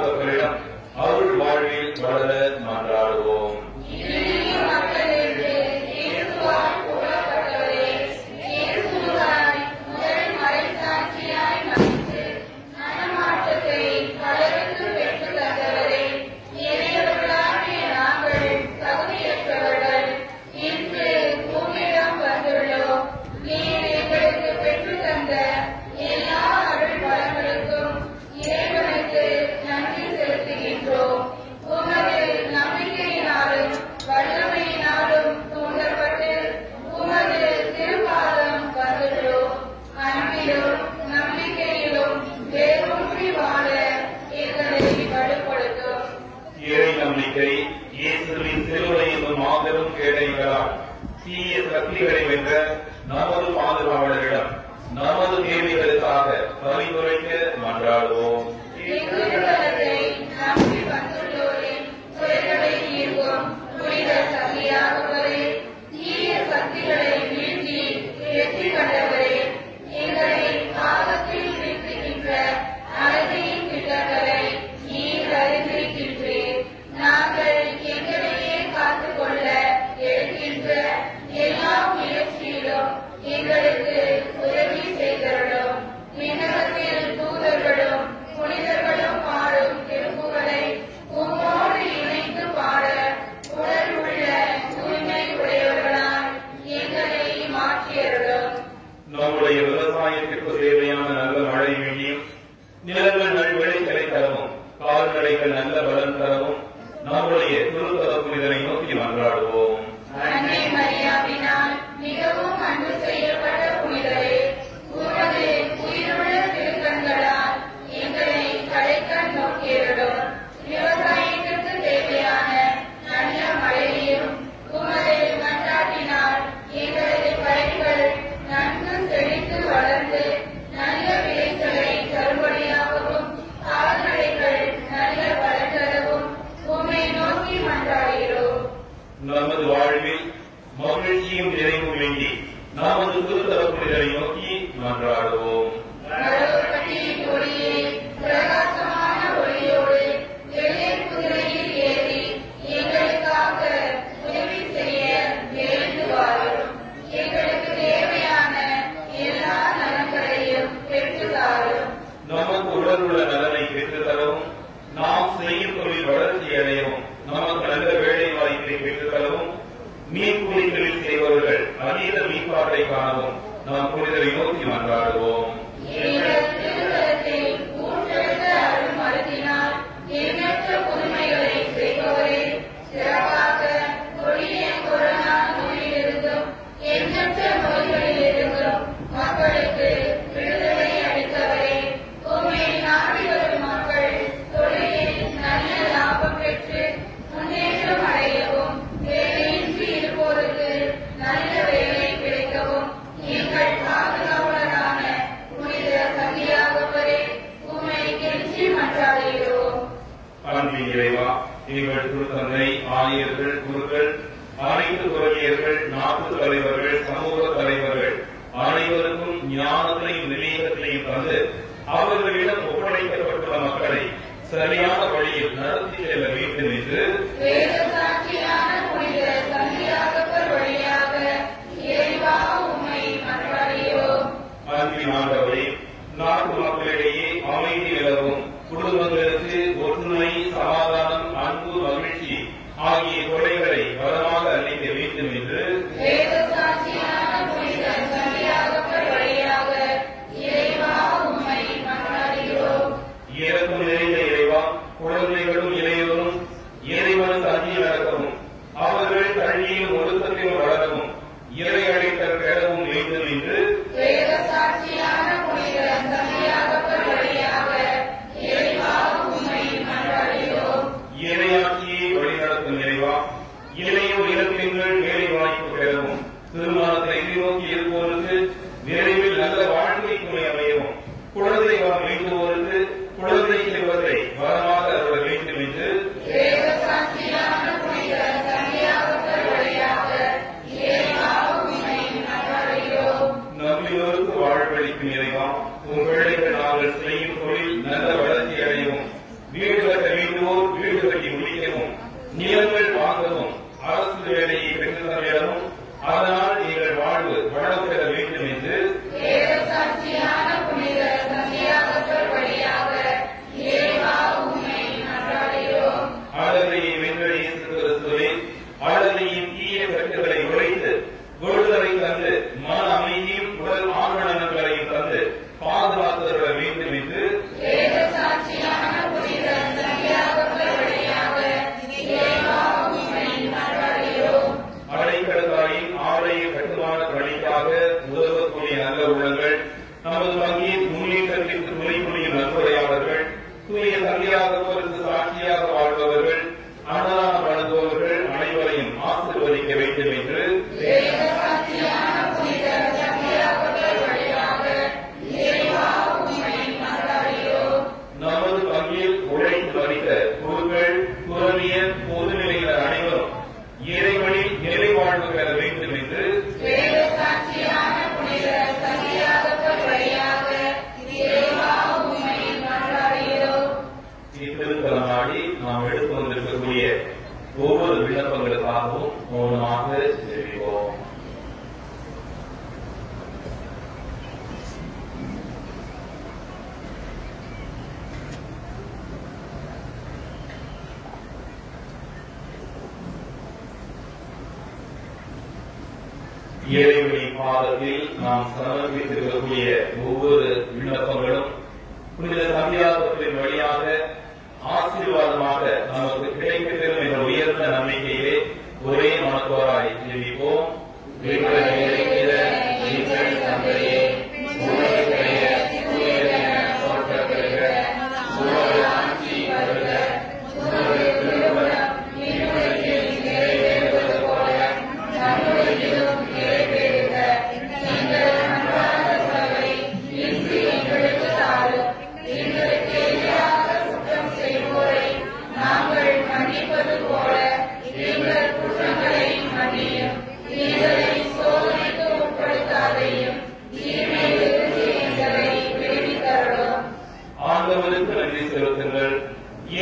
மக்களிடம் அருள் வாழ்வில் வளர மன்றாடுவோம். தீய சக்திகளை வென்ற நமது பாதுகாவலரிடம் நமது தேவைகளுக்காக பரிந்துரைக்க மன்றாடுவோம். நம்முடைய விவசாயத்திற்கு தேவையான நல்ல மழை வேண்டியும் நிலங்கள் நல்விளைச்சலை தரவும் கால்நடைகள் நல்ல பலன் தரவும் நம்முடைய திருத்தல புனிதரை நோக்கி மன்றாடுவோம். மிகவும் அன்பு செய்யப்பட்ட புனிதரே, உமது உயிருள்ள திருக்கண்களால் எங்களை கடைக்கண் நோக்கியருளும். விவசாயத்திற்கு தேவையான நல்ல மழையையும் உமது மன்றாட்டினால் எங்களது பயிர்கள் நன்கு செழித்து வளர்ந்து நல்ல விளைச்சலை தரும்படியாகவும் கால்நடைகள் நல்ல பலன் தரவும் உம்மை நோக்கி மன்றாடுகிறோம். நமது வாழ்வில் மகிழ்ச்சியும் நிறைவும் வேண்டி நமது திருத்தல புனிதரை நோக்கி மன்றாடுவோம். பிரகாசமான ஒளியோடு வெள்ளை குதிரையில் ஏறி எங்களுக்காக உதவி செய்ய எழுந்து வாரும். எங்களுக்கு தேவையான எல்லா நலன்களையும் பெற்றுத்தாரும். நமக்கு உடலுள்ள நலனை பெற்றுத் தரவும் நாம் செய்யும் தொழில் வளர்ச்சி அடையவும் நமக்கு நல்ல வேலை வாய்ப்பை பெற்றுத் தரவும் மீன்பிடிகளில் செய்பவர்கள் அதீத மீன்பாட்டை காணவும் நாம் புனிதரை நோக்கி மன்றாடுவோம். எண்ணற்ற புதுமைகளை செய்பவரே, சிறப்பாக கொடிய கொரோனா நோயிலிருந்தும் எண்ணற்ற நோய்களிலிருந்தும் மக்களுக்கு விடுதலை அளித்தவரே, உம்மை நாடி வரும் மக்கள் தொழிலில் நல்ல லாபம் பெற்று முன்னேற்றம் அடையவும் வேலையின்றி இருப்போருக்கு நல்ல வேலை கிடைக்கவும் எங்கள் பாதுகாவலரான புனித சந்தியாகவரே உம்மை கெஞ்சி மன்றாடுகிறோம். அன்பின் இறைவா, எங்கள் திருத்தந்தை, ஆயர்கள், குருக்கள், அனைத்து துறவியர்கள், நாட்டு தலைவர்கள், சமூக தலைவர்கள் அனைவருக்கும் ஞானத்தையும் விவேகத்தையும் தந்து அவர்களிடம் ஒப்படைக்கப்பட்டுள்ள மக்களை சரியான வழியில் நடத்தி செல்ல வேண்டும் என்று வேதசாட்சியான புனித சந்தியாகவர் வழியாக இறைவா உம்மை மன்றாடுகிறோம். அன்பின் ஆண்டவரே, நாட்டு மக்களிடையே அமைதி நிலவும், குடும்பங்களுக்கு ஒற்றுமை, சமாதானம், அன்பு, மகிழ்ச்சி ஆகிய கொடைகளை வரமாக அளிக்க வேண்டும் என்று வேதசாட்சியான புனித சந்தியாகவர் வழியாக இறைவா உம்மை மன்றாடுகிறோம். இறக்கும் நிறைந்த இறைவா, குழந்தைகளும் இளையோரும் இறைவனுக்கு அஞ்சி நடக்கவும் அவர்கள் கல்வியும் ஒழுக்கத்தையும் வளரவும் இறை அழைத்தல் பெறவும் வேண்டும் என்று வேதசாட்சியான புனித சந்தியாகவர் வழியாக இறைவா உம்மை மன்றாடுகிறோம். இறையாட்சியை வழிநடத்தும் இறைவா, இளையோர் இளம்பெண்கள் வேலை வாய்ப்பு பெறவும் திருமணத்தை எதிர்நோக்கி இருப்போருக்கு விரைவில் நல்ல வாழ்க்கை துணை அமையவும் குழந்தை வரம் வேண்டுவோருக்கு குழந்தை செல்வத்தை வரமாக அருள வேண்டும் என்று படித்த குருக்கள், துறவியர், பொதுநிலையினர் அனைவரும் இறைவனில் நிலை வாழ்வு பெற வேண்டும் என்று திருத்தலமாடி நாம் எடுத்து வந்திருக்கக்கூடிய ஒவ்வொரு விண்ணப்பங்களுக்காகவும் மௌனமாக ஜெபிப்போம். இறைவனின் பாதத்தில் நாம் சமர்ப்பித்திருக்கக்கூடிய ஒவ்வொரு விண்ணப்பங்களும் புனித சந்தியாகத்தின் வழியாக ஆசீர்வாதமாக நமக்கு கிடைக்கப்பெறும் என்ற உயர்ந்த நம்பிக்கையிலே ஒரே மனத்தோராய் ஜெபிப்போம்.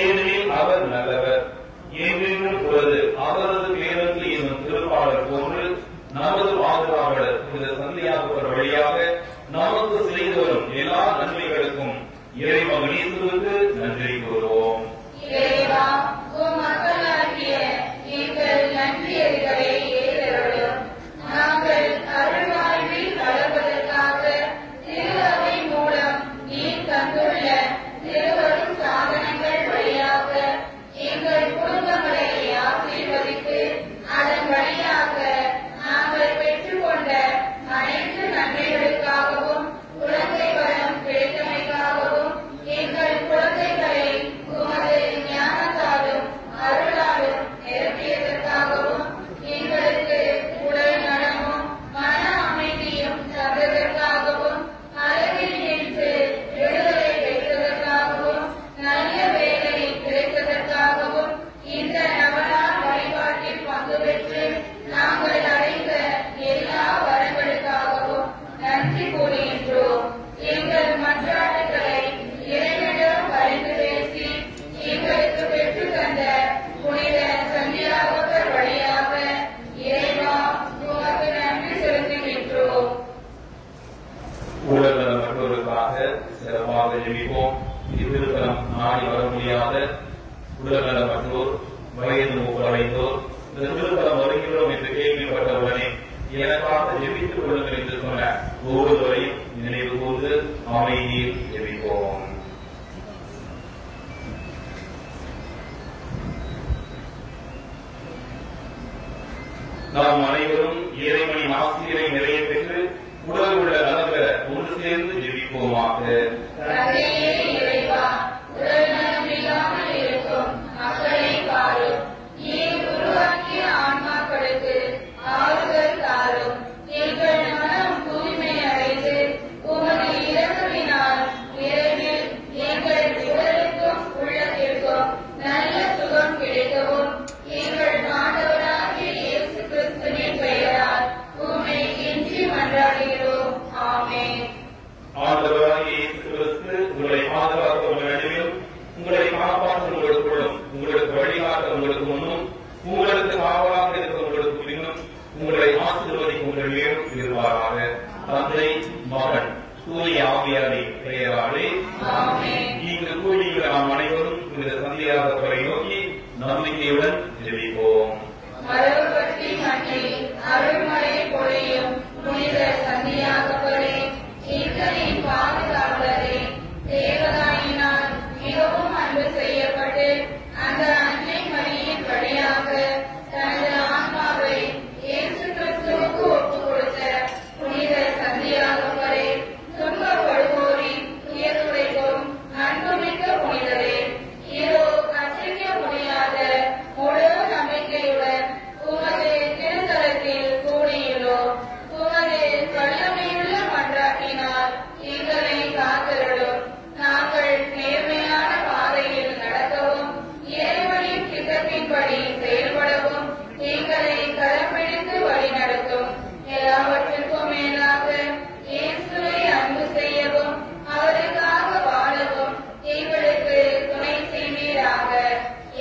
ஏனெனில் அவர் நல்லவர், என்றென்றும் உள்ளது அவரது பேரன்பு என்னும் திருப்பாடல் போன்று நமது பாதுகாவலர் புனித சந்தியாகப்பர் வழியாக நமக்கு செய்து வரும் எல்லா நன்மைகளுக்கும் இறைமகன் இயேசுவுக்கு நன்றி கூறுவோம். நாங்கள் அருள்வாழ்வில் வளர்வதற்காக திரு அவை மூலம் நீர் தந்துள்ள திருவரும் சாதனங்கள் வழியாக எங்கள் குடும்பங்களை ஆசீர்வதித்து அதன் வழியாக நாங்கள் பெற்றுக்கொண்ட அனைத்து நன்மைகளுக்காகவும் குழந்தை வரம் கிடைத்தமைக்காகவும் எங்கள் குழந்தைகளை உமது ஞானத்தாலும் அருளாலும் நிரப்பியதற்காகவும் எங்களுக்கு உடல் நலமும் மன அமைதியும் தந்ததற்காகவும் அளவில் நின்று விடுதலை பெற்றதற்காகவும் நல்ல வேலை கிடைத்ததற்காகவும் இந்த நவநாள் வழிபாட்டில் பங்கு பெற்று நாங்கள் அடைந்த எல்லா வரங்களுக்காகவும் நன்றி கூறுகின்றோம். எங்கள் மன்றாட்டுகளை இறைவனிடம் பரிந்து பேசி எங்களுக்கு பெற்று தந்த புனித சந்தியாகப்பர் வழியாக இறைவா உமக்கு நன்றி செலுத்துகின்றோம். உடல்நலம் மற்றவர்களுக்காக சிறப்பாக ஜெபிப்போம். இத்திருத்தலம் நாடி வர முடியாத உடல்நலமற்றோர், வயது மூப்படைந்தோர் இந்த திருத்தலம் வருகிறோம் என்று கேள்விப்பட்டவுடனே எனக்காக ஜெபித்துக் கொள்ளுங்கள் என்று சொன்ன ஒவ்வொருவரையும் நினைவு கூர்ந்து அமைதியில் ஜெபிப்போம். நாம் அனைவரும் இறைவனின் ஆசிரியரை நிறைய பெற்று உடல் உள்ள நலம் பெற ஒன்று சேர்ந்து ஜெபிப்போமாக. உடல் நலம் இல்லாமல் இருக்கும் மக்களை பாரும். நீர் உருவாக்கிய ஆன்மாக்களுக்கு ஆறுதல் தாரும். எங்கள் மனம் தூய்மை அடைந்து உமது இரக்கத்தினால் விரைவில் எங்கள் உடலுக்கும் உள்ளத்திற்கும் நல்ல சுகம் கிடைக்கவும் எங்கள் ஆண்டவராகிய இயேசு கிறிஸ்துவின் பெயரால் உம்மை கெஞ்சி மன்றாடுகிறோம். ஆமென். ஆண்டவராகிய இயேசு கிறிஸ்து உங்களை பாதுகாக்க உங்கள் நடுவிலும், உங்களை காப்பாற்ற உங்களுக்குள்ளும், உங்களுக்கு வழிகாட்ட உங்களுக்கு முன்னும், உங்களுக்கு காவலாக இருக்க உங்களுக்கு பின்னும், உங்களை ஆசீர்வதிக்க உங்கள் மேலும் இருவாராக. தந்தை, மகன், தூய ஆவியாரின் பெயராலே நீங்கள் கூடியுள்ள நாம் அனைவரும் இந்த சந்தியாகப்பரை நோக்கி நம்பிக்கையுடன் ஜெபிப்போம். மரபுபற்றி மண்ணில் அருள்மழை பொழியும் புனித சந்தியாகப்பரே, எங்களின் பாதுகாவலரே, தேவதாயினால் மிகவும் அன்பு செய்யப்பட்டு அந்த அன்னை மரியின் வழியாக தனது ஆன்மாவை இயேசு கிறிஸ்துவுக்கு ஒப்புக் கொடுத்த புனித சந்தியாகப்பரே, துன்பப்படுவோரின் துயர் துடைக்கும் அன்புமிக்க புனிதரே, இதோ அசைக்க முடியாத முழு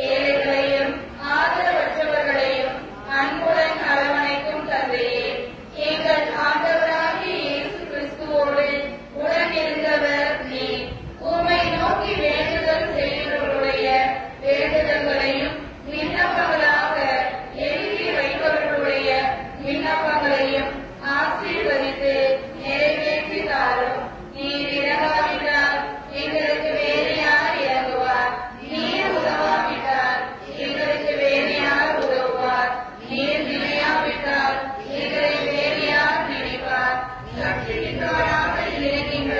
ஏழைகளையும் ஆதரவற்றவர்களையும் அன்புடன் அரவணைக்கும் தந்தையே, எங்கள் ஆண்டவராகிய இயேசு கிறிஸ்துவோடு உடன் இருந்தவர் நீர். உம்மை நோக்கி வேண்டுதல் செய்கிறவர்களுடைய வேண்டுதல்களையும் விண்ணப்பங்களாக எழுதி வைப்பவர்களுடைய விண்ணப்பங்களையும் ஆசீர்வதித்து நிறைவேற்றி தாரும். நீர் இறங்காவிட்டால் எங்களுக்கு வேறு யார் இறங்குவார்? நீர் உதவாவிட்டால் எங்களுக்கு வேறு யார் உதவுவார்? நீர் நினையாவிட்டால் எங்களை வேறு யார் நினைப்பார்? சக்தியாராக இருக்கின்ற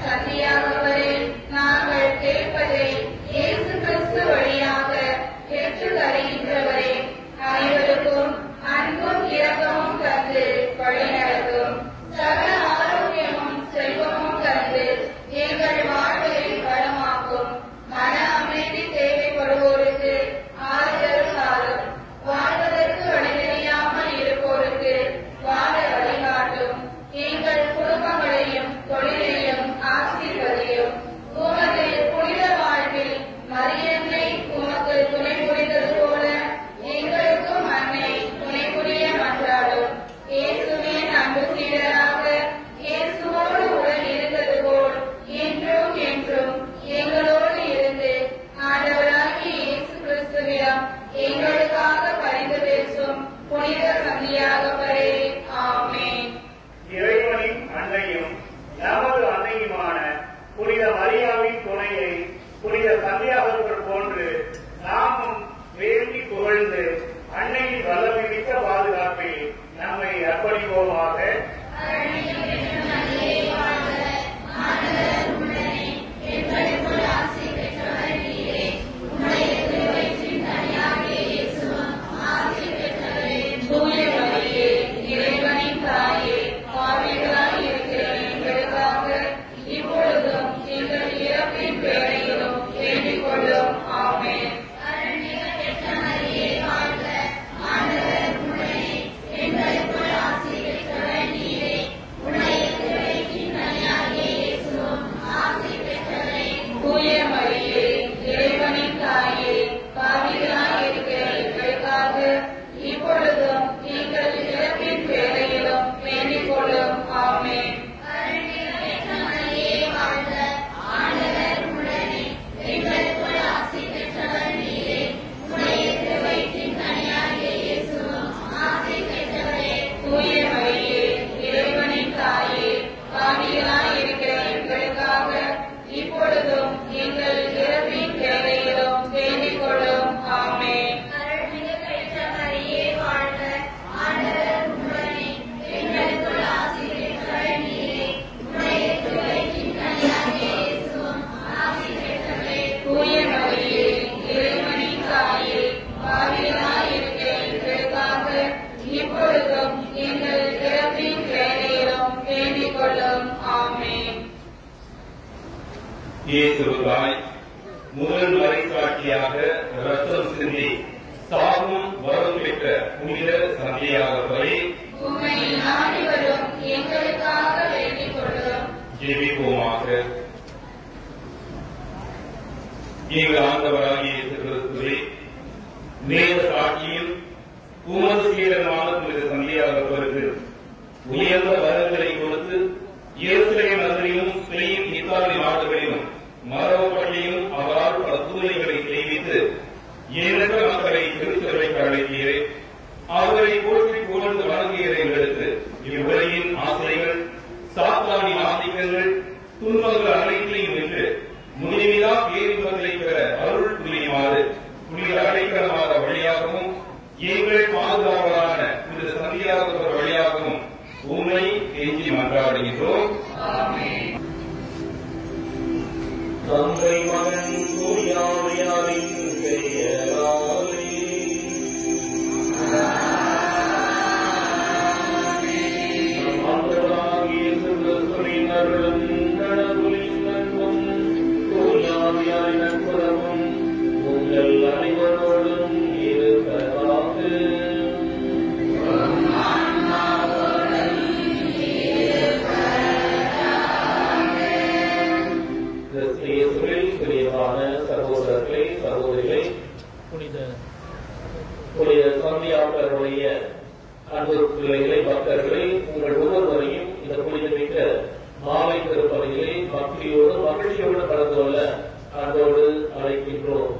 சத்தியாகவரே, நாங்கள் கேட்பதை இயேசு கிறிஸ்து வழியாக பெற்றுத் தருகின்றவரே, அனைவருக்கும் அன்பும் இரக்கமும் தந்து வழிநடத்தும். சகல ஆரோக்கியமும் செல்வமும் தந்து எங்கள் வாழ்வை வளமாக்கும். மன அமைதி தேவைப்படுவோருக்கு ஆறுதல் காலம். வாழ்வதற்கு வழி தெரியாமல் இருப்போருக்கு வாழ வழிகாட்டும். எங்கள் குடும்பங்களையும் தொழிலையும் ஆசீர்வதியும். உமது புனித வாழ்வில் மரியன்னை உமக்கு துணை புரிந்தது போல எங்களுக்கும் அன்னை துணை புரிய மன்றாடும். இயேசுவின் அன்பு சீடராக இயேசுவோடு உடன் இருந்தது போல் இன்றும் என்றும் எங்களோடு இருந்து ஆண்டவராகிய இயேசு கிறிஸ்துவிடம் எங்களுக்காக பரிந்து பேசும் புனித சந்தியாகவரே. ஆமென். இறைவனின் அன்னையும் நமது அன்னையுமான புனித மரியாவின் துணையை புனித சந்தியாகவர்கள் போன்று நாமும் வேண்டி புகழ்ந்து அன்னையின் வல்லமைமிக்க பாதுகாப்பில் நம்மை அர்ப்பணிப்போமாக. இயேசுவாய் முதல் மறைசாட்சியாக ரத்தம் சிந்தி சாகும் வரம் பெற்ற புனித சந்தியாகவரே, உம்மை நாடி வரும் எங்களுக்காக வேண்டிக் கொள்ளும். ஜெபிப்போமாக. எங்கள் ஆண்டவராகிய இயேசு கிறிஸ்துவே, நேர சாட்சியில் உமது சீடனான புனித சந்தியாகவருக்கு உயர்ந்த வரங்களை கொடுத்து எருசலேம் நகரிலும் ஸ்பெயின், இத்தாலி நாடுகளிலும் மரபப்பள்ளியும் அவரால் அற்புதங்களை செய்வித்து எண்ணற்ற மக்களை திருச்சபைக்கு அழைத்தீரே. அவர்களை போற்றி புகழ்ந்து வணங்குகிற எங்களுக்கு இவ்வுலகின் ஆசைகள், சாத்தானின் ஆதிக்கங்கள், துன்பங்கள் அனைத்தையும் வென்று முடிவிலா பேரின்பங்களை பெற அருள் புரியுமாறு புனித அடைக்கலமான வழியாகவும் எங்கள் பாதுகாவலான புனித சந்தியாகவர் வழியாகவும் உம்மை கெஞ்சி மன்றாடுகின்றோம். தந்தை மகன் தூயாவியாரின் பெயராலே நம் ஆண்டவராகிய இயேசு கிறிஸ்துவின் அருளும் கடவுளின் அன்பும் தூயாவியாரின் நட்புறவும் உங்கள் அனைவரோடும் இருப்பதாக. புனித சந்தியாவுடைய அன்பு பிள்ளைகளை, பக்தர்களை, உங்கள் ஒவ்வொருவரையும் இந்த புனிதமிக்க மாலை திருப்பதிகளை பக்தியோடு மகிழ்ச்சியோடு கலந்து கொள்ள அன்போடு அழைக்கின்றோம்.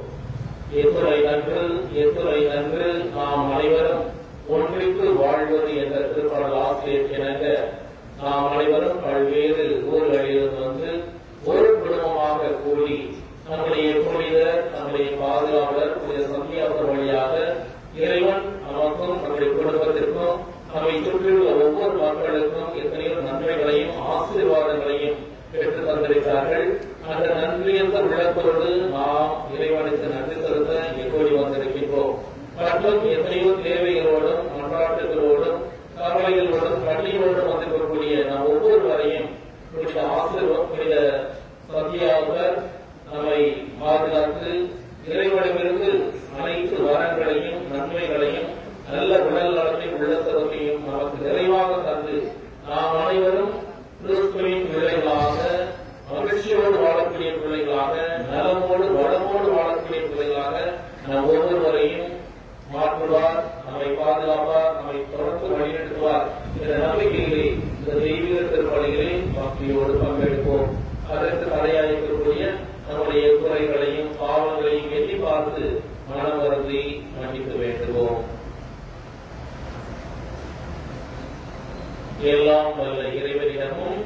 எத்துணை நன்று நாம் அனைவரும் ஒன்றித்து வாழ்வது என்ற திருப்பாடல் ஆசிரியர் இணங்க நாம் அனைவரும் பல்வேறு ஊர்களில் வந்து ஒரு குடும்பமாக கூடி நம்முடைய புனிதர், நம்முடைய பாதுகாவலர் புனித சந்தியாவதர் வழியாக இறைவன் நமக்கும் நம்முடைய குடும்பத்திற்கும் நம்மை சுற்றியுள்ள ஒவ்வொரு மக்களுக்கும் எத்தனையோ நன்மைகளையும் ஆசீர்வாதங்களையும் பெற்றுத் தந்திருக்கிறார்கள். அந்த நன்றியந்த உள்ளத்தோடு நாம் இறைவனுக்கு நன்றி செலுத்த கூடி வந்திருக்கின்றோம். மற்றும் எத்தனையோ தேவைகளோடும் மன்றாட்டுகளோடும் கவலைகளோடும் கண்ணீரோடும் வந்திருக்கக்கூடிய நாம் ஒவ்வொருவரையும் புனித சந்தியாவதர் நம்மை பாதுகாத்து இறைவனிடமிருந்து அனைத்து வரங்களையும் நன்மைகளையும் நல்ல உடல் நலத்தையும் உள்ளத்தொகையும் நமக்கு நிறைவாக தந்து நாம் அனைவரும் கிறிஸ்துவின் பிள்ளைகளாக மகிழ்ச்சியோடு வாழக்கூடிய பிள்ளைகளாக நலமோடு வளமோடு வாழக்கூடிய பிள்ளைகளாக நம் ஒவ்வொருவரையும் மாற்றுவார், நம்மை பாதுகாப்பார், நம்மை தொடர்ந்து வழிநடத்துவார் என்ற நம்பிக்கைகளை இந்த தெய்வீக திருப்பலிகளை பக்தியோடு பங்கெடுப்போம். அதற்கு தடையாயிருக்கக்கூடிய நம்முடைய குறைகளையும் பாவங்களையும் எண்ணி பார்த்து மனம் வருந்தி மன்னித்து வேண்டுவோம். எல்லாம் வல்ல இறைவனிடமும்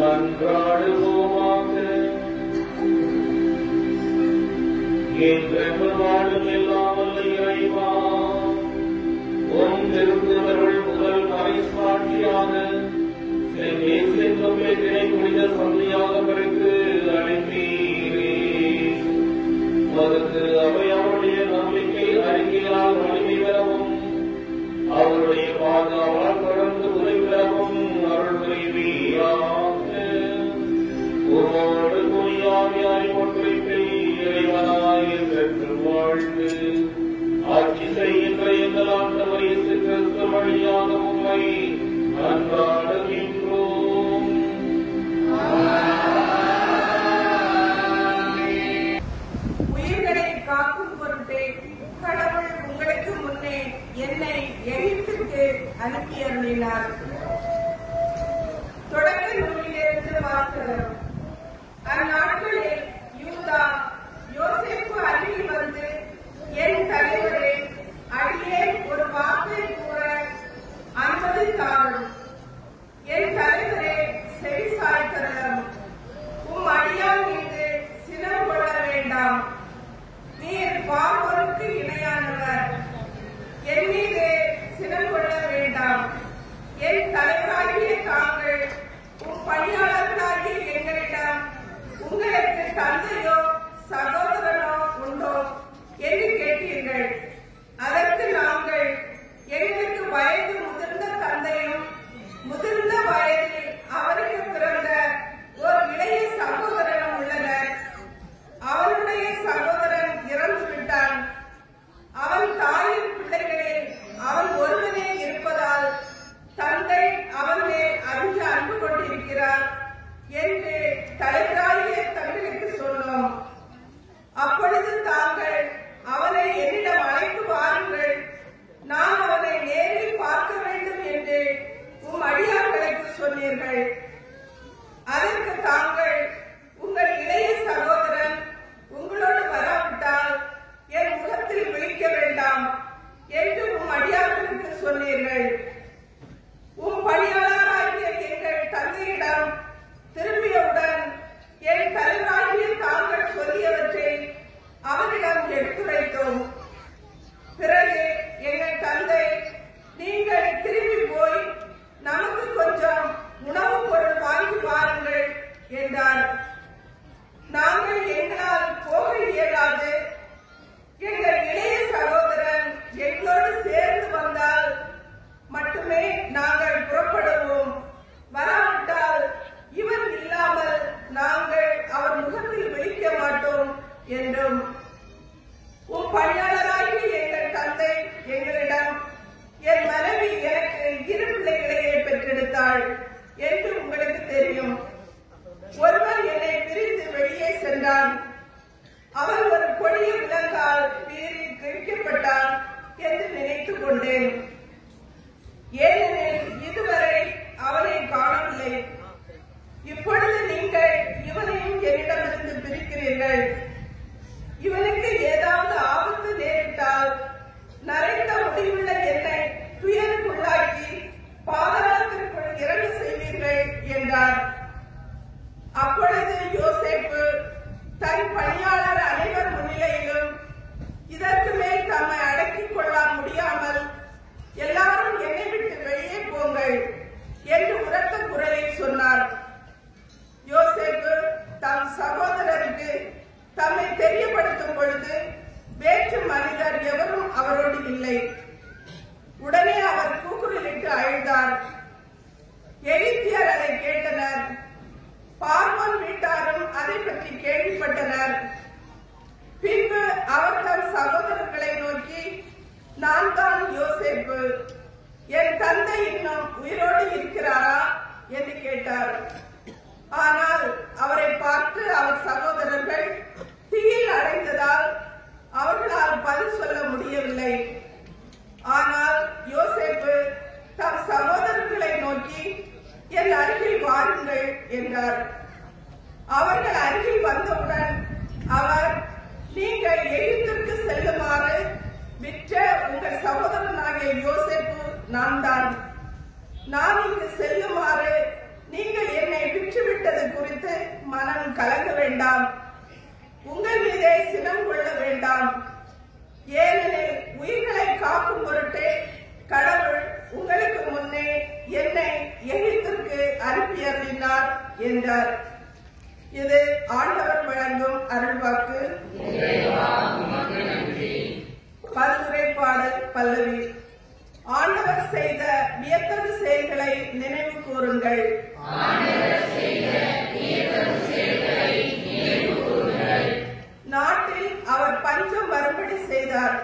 மன்றாடுவோமாக. என்றென்றும் வாழும் எல்லாம் வல்ல இறைவா, உம் திருத்தூதர்கள் முதல் மறைசாட்சியாக புனித சந்தையாக பிறகு அழைப்பீரே. அதற்கு அவை அவருடைய நம்பிக்கை அறிக்கையால் வலிமை பெறவும் அவருடைய பாதுகாவலால் தொடர்ந்து உதவி பெறவும் அருள் புரிவீராக. உமோடு தூயாவியாய் ஒன்றைப்பை இறைவனாய் பெற்று வாழ்ந்து ஆட்சி செய்கின்ற எங்கள் ஆண்டவர் இயேசு கிறிஸ்து வழியாக உம்மை மன்றாடுகின்றோம். உயிர்களை காக்கும் பொருட்டே கடவுள் உங்களுக்கு முன்னே என்னை எகிப்துக்கு அனுப்பி அருளினார். தொடக்க நூலிலிருந்து வாசகம். அந்நாட்களில் யூதா யோசேப்பு அருகில் வந்து, என் தலைவரே, அடியேன் ஒரு வார்த்தை கூற அனுமதித்தாரும். என் தலைவரே, செவி சாய்த்தரலாம். உம் அடியான் மீது சினம் கொள்ள வேண்டாம். நீர் பார்வோருக்கு இணையானவர். என் மீது சினம் கொள்ள வேண்டாம். என் தலைவராகிய தாங்கள் உம் பணியாளர்களாகிய எங்களிடம் உங்களுக்கு தந்தையோ சகோதரனோ உண்டோ என்று கேட்டீர்கள். அதற்கு நாங்கள், எங்களுக்கு வயது முதிர்ந்த தந்தையும் முதிர்ந்த வயதில் அவருக்கு பிறந்த ஒரு இளைய சகோதரனும் உள்ளனர். அவனுடைய சகோதரன் இறந்து விட்டான். அவன் தாயின் பிள்ளைகளில் அவன் ஒருவனே இருப்பதால் தந்தை அவன் மேல் அதிக அன்பு கொண்டிருக்கிறார் என்று தலைவராகிய தங்களுக்கு சொன்னோம். அப்பொழுது தாங்கள் அவனை என்னிடம் அழைத்து வாருங்கள், நான் அவனை நேரில் பார்க்க வேண்டும் என்று உம் அடியார்களுக்கு சொன்னீர்கள். அதற்கு தாங்கள், உங்கள் இளைய சகோதரன் உங்களோடு வராவிட்டால் என் முகத்தில் விழிக்க வேண்டாம் என்று உம் அடியார்களுக்கு சொன்னீர்கள். உம் பணியாளராகிய எங்கள் தந்தையிடம் திரும்பியவுடன் என் தலைவராகிய தாங்கள் சொல்லியவற்றை அவரிடம் எடுத்துரைத்தோம். பிறகு எங்கள் தந்தை, நீங்கள் திரும்பி போய் நமக்கு கொஞ்சம் உணவு பொருள் வாங்கி வாருங்கள் என்றார். நாங்கள் எங்களால் போக இயலாது, எங்கள் இளைய சகோதரன் எங்களோடு சேர்ந்து வந்தால் மட்டுமே நாங்கள் புறப்படுவோம், வராவிட்டால் இவன் இல்லாமல் நாங்கள் அவர் முகத்தில் விழிக்க மாட்டோம் என்றும். உம் பணியாளராகி எங்கள் தந்தை எங்களிடம், என் மனைவி எனக்கு 2 பிள்ளைகளையே பெற்றெடுத்தாள் என்று உங்களுக்கு தெரியும். ஒருவன் என்னை பிரிந்து வெளியே சென்றான். அவன் ஒரு கொடிய விலங்கால் பீரில் கிழிக்கப்பட்டான் என்று நினைத்துக் கொண்டேன். ஏனெனில் இதுவரை அவனை காணவில்லை. இப்பொழுது நீங்கள் இவனையும் என்னிடமிருந்து பிரிக்கிறீர்கள். இவனுக்கு ஏதாவது ஆபத்து நேரிட்டால் நரைத்த முடிவுள்ள என்னை துயருக்குள்ளாக்கி பாதாளத்திற்குள் இறங்க செய்வீர்கள் என்றார். அப்பொழுது யோசேப்பு தன் பணியாளர் அனைவர் முன்னிலையிலும் இதற்கு மேல் தம்மை அடக்கிக் கொள்ள முடியாமல், எல்லாரும் என்னை விட்டு வெளியே போங்கள் என்று உரத்த குரலில் சொன்னார். யோசேப்பு தம் சகோதரருக்கு தம்மை தெரியப்படுத்தும் பொழுது வேற்று மனிதர் எவரும் அவரோடு இல்லை. உடனே அவர் கூக்குரலிட்டு அழுதார். எகிப்தியர் அதை கேட்டனர். பார்வோன் வீட்டாரும் அதை பற்றி கேள்விப்பட்டனர். பின்பு அவர் தம் சகோதரர்களை நோக்கி, நான் தான் யோசேப்பு, என் தந்தை இன்னும் உயிரோடு இருக்கிறாரா என்று கேட்டார். ஆனால் அவரை பார்த்து அவர் சகோதரர்கள் தீயில் அடைந்ததால் அவர்களால் பதில் சொல்ல முடியவில்லை. ஆனால் யோசேப்பு தம் சகோதரர்களை நோக்கி, என் அருகில் வாருங்கள் என்றார். அவர்கள் அருகில் வந்தவுடன் அவர், நீங்கள் எகிப்திற்கு செல்லுமாறு விற்ற உங்கள் சகோதரனாகிய யோசேப்பு நான் தான். நான் இங்கு செல்லுமாறு நீங்கள் என்னை விற்றுவிட்ட கலங்க வேண்டாம், உங்கள் மீதே சினம் கொள்ள வேண்டாம். ஏனெனில் உயிர்களை காக்கும் பொருட்டே கடவுள் உங்களுக்கு முன்னே என்னை எகிப்திற்கு அனுப்பி அருளினார் என்றார். இது ஆண்டவர் வழங்கும் அருள்வாக்கு. பல்துறை பாடல் பல்லவி. ஆண்டவர் செய்த வியத்தகு செயல்களை நினைவு கூறுங்கள். நாட்டில் அவர் பஞ்சம் வரும்படி செய்தார்,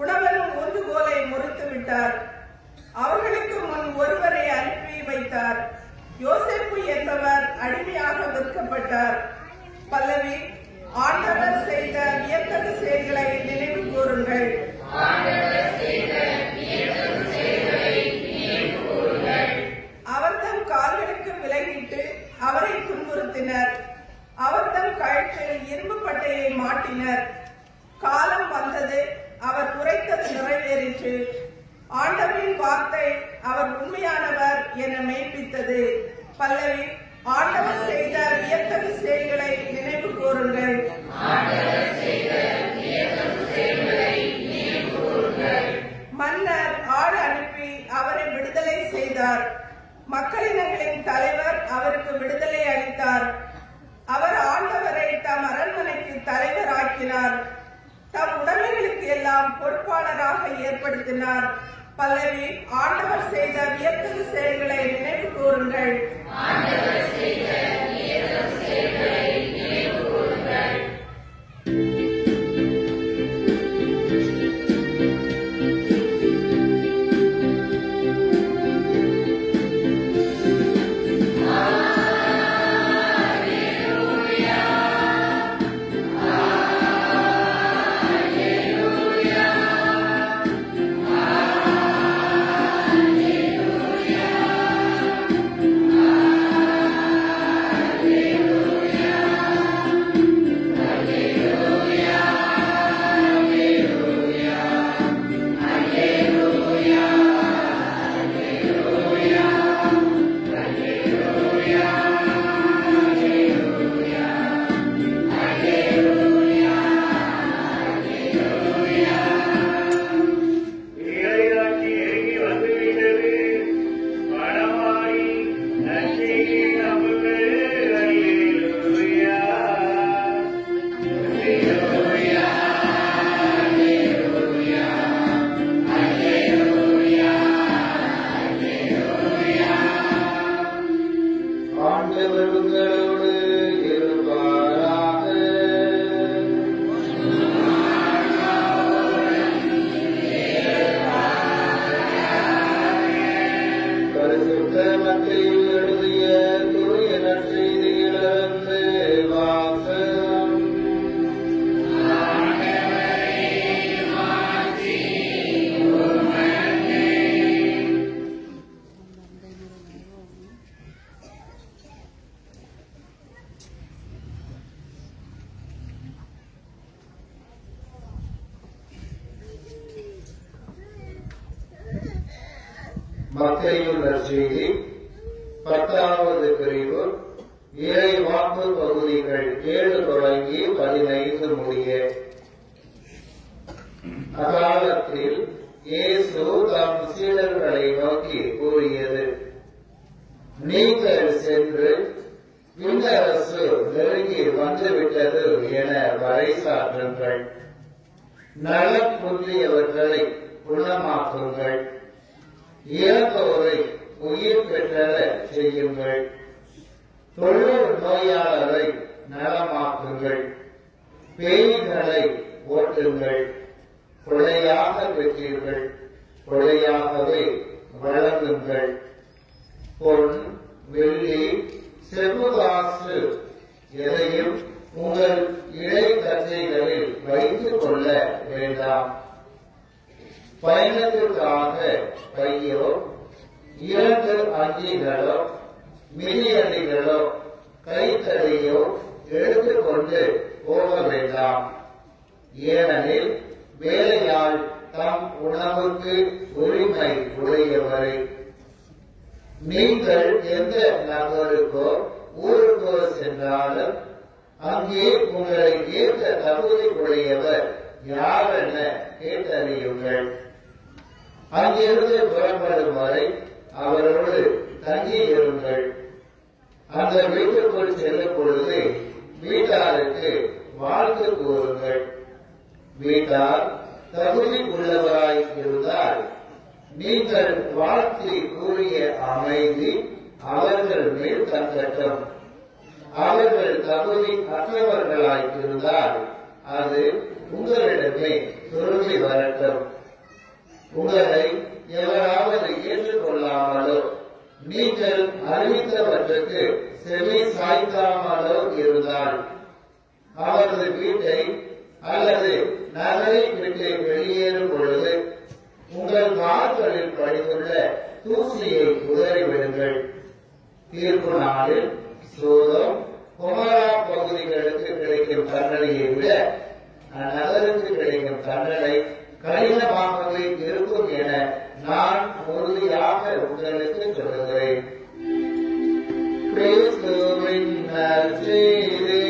உணவரும் ஊன்றுகோலை முறித்து விட்டார். அவர்களுக்கு முன் ஒருவரை அனுப்பி வைத்தார், யோசேப்பு என்பவர் அடிமையாக விற்கப்பட்டார். பல்லவி. ஆண்டவர் செய்த வியத்தகு செயல்களை நினைவு கூறுங்கள். அவர் தம் கால்களுக்கு விலகிட்டு அவரை துன்புறுத்தினர், அவர் தம் கழுத்தில் இரும்பு பட்டையை மாட்டினர். காலம் வந்தது, அவர் உரைத்தது நிறைவேறிற்று. ஆண்டவரின் வார்த்தை அவர் உண்மையானவர் என மெய்ப்பித்தது. பல்லவி. ஆண்டவர் செய்த வியத்தகு செயல்களை நினைவு கூறுங்கள். மன்னர் ஆள் அனுப்பி அவரை விடுதலை செய்தார். மக்களினங்களின் தலைவர் அவருக்கு விடுதலை அளித்தார். அவர் ஆண்டவரை தம் அரண்மனைக்கு தலைவராக்கினார், தம் உடைமைகளுக்கு எல்லாம் பொறுப்பாளராக ஏற்படுத்தினார். பல்லவி. ஆண்டவர் செய்த வியத்தகு செயல்களை நினைவு கூறுங்கள். மத்தேயு நற்செய்தி 10வது பிரிவு இறை வாக்கு பகுதிகள் 7 தொடங்கி 15 முடிய. அக்காலத்தில் இயேசு தம் சீடர்களை நோக்கி கூறியது, நீங்கள் சென்று விண்ணரசு நெருங்கி வந்துவிட்டது என பறைசாற்றுங்கள். நலம் புல்லியவர்களை குணமாக்குங்கள், இறந்தோரை உயிர் பெற்ற செய்யுங்கள், தொழுநோய் நோயாளரை நலமாக்குங்கள், பேய்களை ஓட்டுங்கள், கொலையாக பெற்றீர்கள், கொலையாகவே வழங்குங்கள். பொன், வெள்ளி, செல்வகாசு எதையும் உங்கள் இழை கச்சைகளில் வைத்துக் கொள்ள வேண்டாம். பயணத்திற்காக பையோ, 2 அங்கிகளோ, மிதியடிகளோ, கைத்தடியோ எடுத்துக்கொண்டு போக வேண்டாம். ஏனெனில் வேலையாள் தம் உணவுக்கு உரிமை உடையவரை. நீங்கள் எந்த நகருக்கோ ஊருக்கோ சென்றாலும் அங்கே உங்களை ஏற்ற தகுதி உடையவர் யார் என கேட்டறியுங்கள். அங்கிருந்து புறப்படும் வரை அவரோடு தங்கியிருங்கள். அந்த வீட்டுக்குள் செல்லும் பொழுது வீட்டாருக்கு வாழ்த்து கூறுங்கள். வீட்டார் தகுதி உள்ளவராய் இருந்தால் நீங்கள் வாழ்த்தி கூறிய அமைதி அவர்கள் மேல் தங்கட்டும். அவர்கள் தகுதி அற்றவர்களாய் இருந்தால் அது உங்களிடமே திரும்பி வரட்டும். உங்களை எவராவது ஏற்றுக்கொள்ளாமலோ நீங்கள் அறிவித்தவற்றுக்கு செவி சாய்க்காமலோ இருந்தால் அவரது வீட்டை அல்லது நகரை விட்டு வெளியேறும் பொழுது உங்கள் கால்களில் படித்துள்ள தூசியை உதறிவிடுங்கள். தீர்ப்பு நாளில் சோதம் குமரா பகுதிகளுக்கு கிடைக்கும் தண்டனையை விட அந்நகருக்கு கிடைக்கும் தண்டனை கடினமாகவே இருக்கும் என நான் உறுதியாக உங்களுக்கு சொல்லுகிறேன். கிறிஸ்துவின் நற்செய்தி.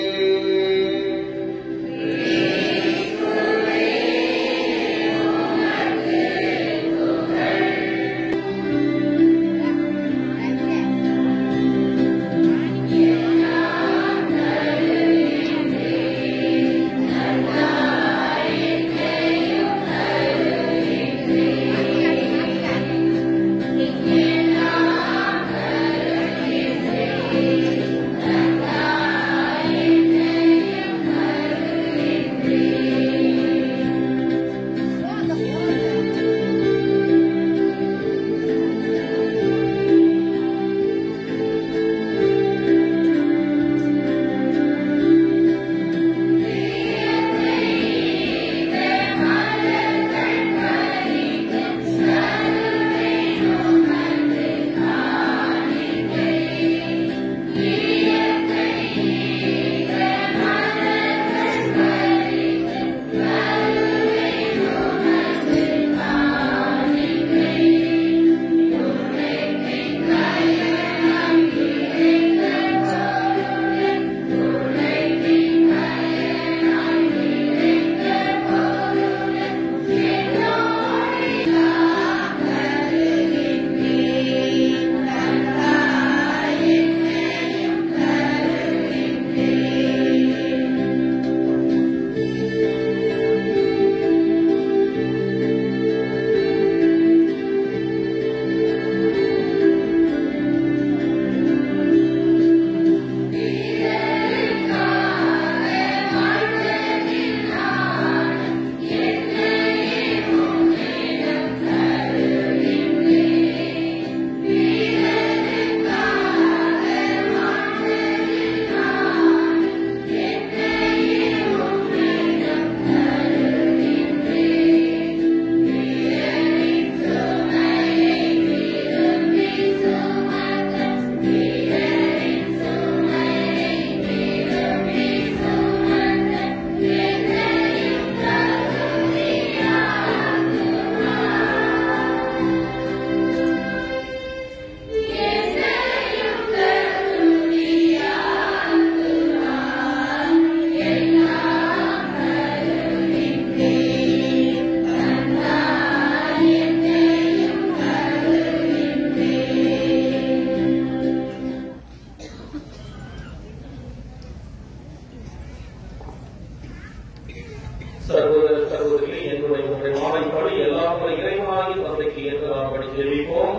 சகோதர சகோதரி என்னுடைய உங்கள் மாலைப்படி எல்லாம் இறைவனாகி தந்தைக்கு ஏற்றதாம்படி தெரிவிப்போம்.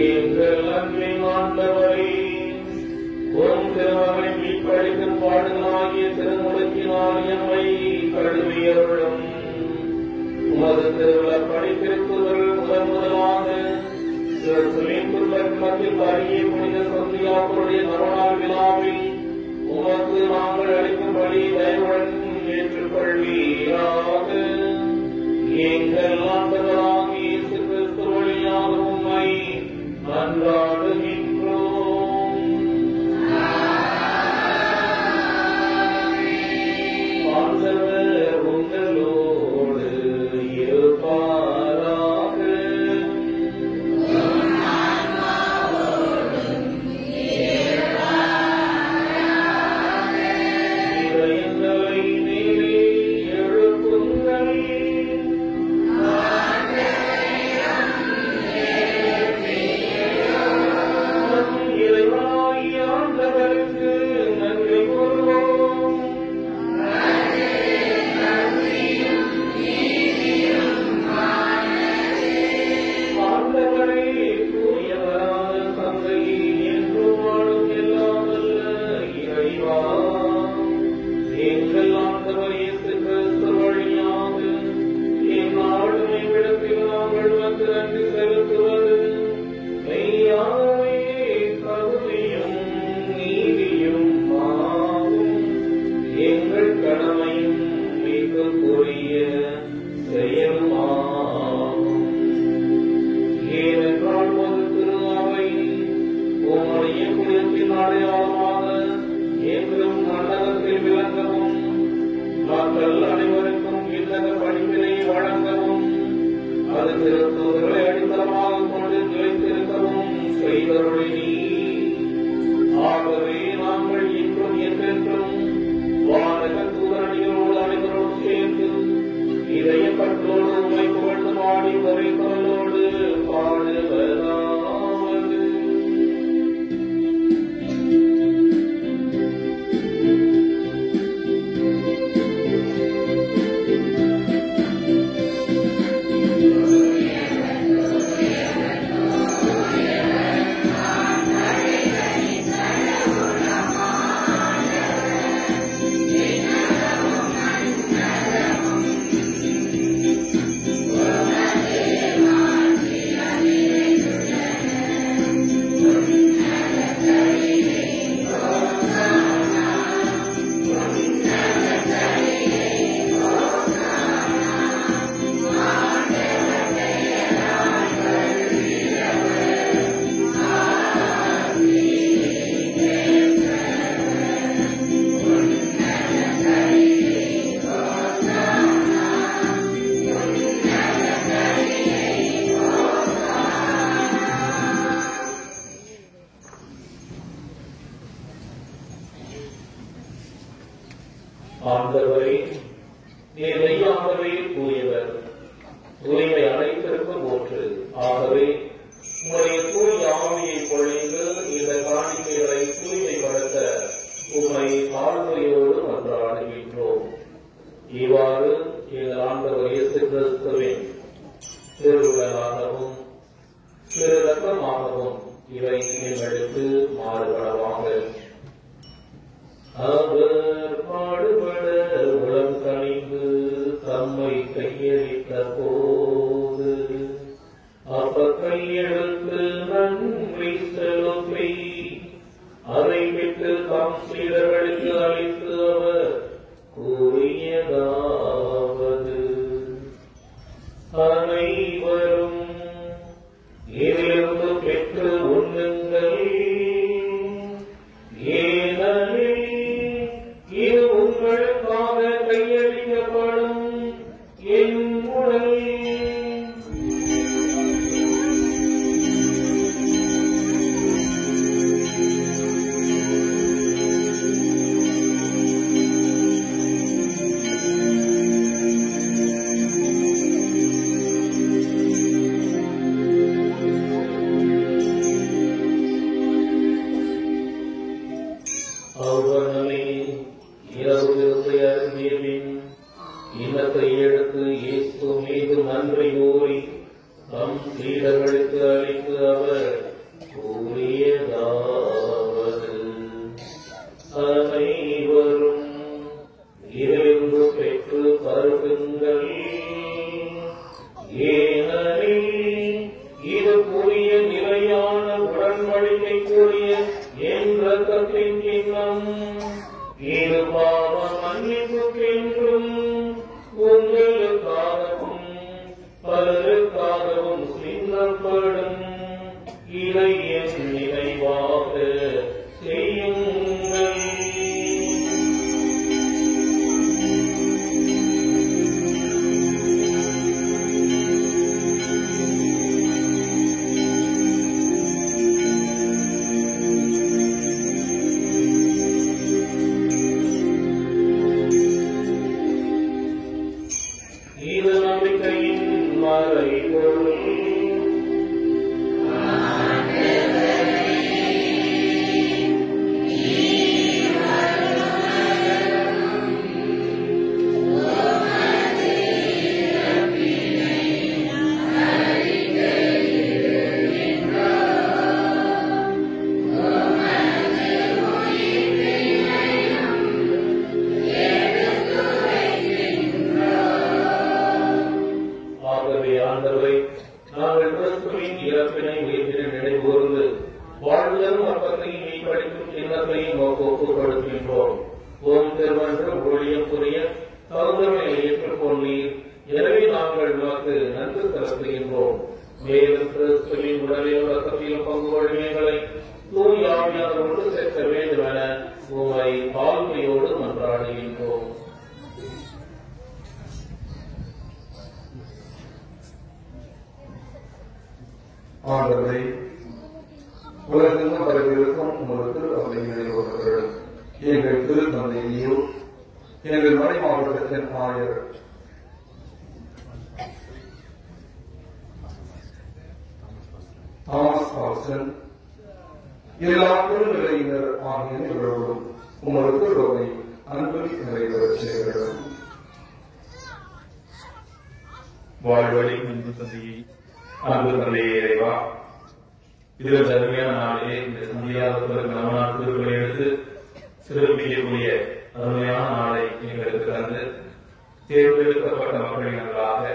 எங்கள் அன்பின் ஆண்டவரே, உம் திருமகனை மீட்பளிக்கும் பாடுகளாகிய திருமுழுக்கினால் எம்மை கழுவியருளும். உமது திருவிழப் படிப்பிருப்புகள் முதலாக மத்தியில் அருகிய புனித சந்தியாக்களுடைய நவநாள் விழாவில் உமக்கு நாங்கள் அளிக்கும்படி தயவுடன் ஏற்றுக்கொள்வீராக. எங்கள் ஆண்டவராகிய இயேசு கிறிஸ்து வழியாக உம்மை மன்றாடுகின்றோம். மக்கள் அனைவருக்கும் விண்ணக படிப்பினை வழங்கவும் அது திருத்தூதர்களை அடித்தளமாக கொண்டு நிலைத்திருக்கவும் செய்தருளினீ. ஆகவே நாங்கள் இன்றும் என்றென்றும் வானக தூதரடிகளோடு அனைவரோடு சேர்ந்து இதயப்பட்டோடு உண்மை புகழ்ந்து பாடி ஒரே குரலோடு பாடுவதாவது. ஆண்டவரே, நீர் மெய்யாகவே தூயவர், தூய்மை அனைத்திற்கும் ஊற்று. ஆகவே உம்முடைய தூய் ஆவியை பொழிந்து இந்த காணிக்கைகளை தூய்மைப்படுத்த உம்மை தாழ்மையோடு மன்றாடுகின்றோம். இவ்வாறு எங்கள் ஆண்டவர் இயேசு கிறிஸ்துவின் திருவுடலாகவும் திரு ரத்தமாகவும் இவை எங்களுக்கு மாறுபடவாக. அவர் பாடுபட உளம் கனிந்து தம்மை கையளித்த போது அப்பத்தை எடுத்து நன்றி செலுத்தி அதை விட்டு தம் சீடர்களுக்கு அளித்து அவர் கூறியதாவது: அனைவரும் இதிலிருந்து பெற்று உண்ணுங்கள், ஏனெனில் இது உங்களுக்காக கையளிக்கப்படும் என் உடல். அவ்வளவே இரவு விருந்தை அருந்தியபின் இன்னத்தை எடுத்து இயேசு மீது நன்றி கூறி தம் சீடர்களுக்கு அளித்து அவர் கூறியதாவது: அனைவரும் இதிலிருந்து பெற்று பருகுங்கள், ஏனெனில் இது புதிய நிலையான உடன்படிக்கைக்குரிய என் இரத்தத்தின் கிண்ணம். இது பாவ மன்னிப்புக்கென்றும் உங்களுக்காகவும் பலருக்காகவும் சின்னப்படும். இதை என் நினைவாக செய்யுங்கள். ஆண்டவரை உலகெங்கும் பரவியிருக்கும் உங்களுக்கு அவர்கள் எங்கள் திருத்தந்தையோ எங்கள் மறை மாவட்டத்தின் ஆயர் தாமஸ் ஹாசன் எல்லா பெருநிலையினர் ஆகிய இவர்களும் உங்களுக்கு ரோகை அன்பில் நிறைவேறச் செய்கிறோம். வாழ்வழி அன்பு தந்தையை அன்பு தந்தையை இறைவா, இது அருமையான நாளே இந்த சந்தியாவதற்கு நவநாள் திருக்குறளை எடுத்து சிறப்பிக்கக்கூடிய அருமையான நாளை எங்களுக்கு தந்து தேர்ந்தெடுக்கப்பட்ட மக்களினர்களாக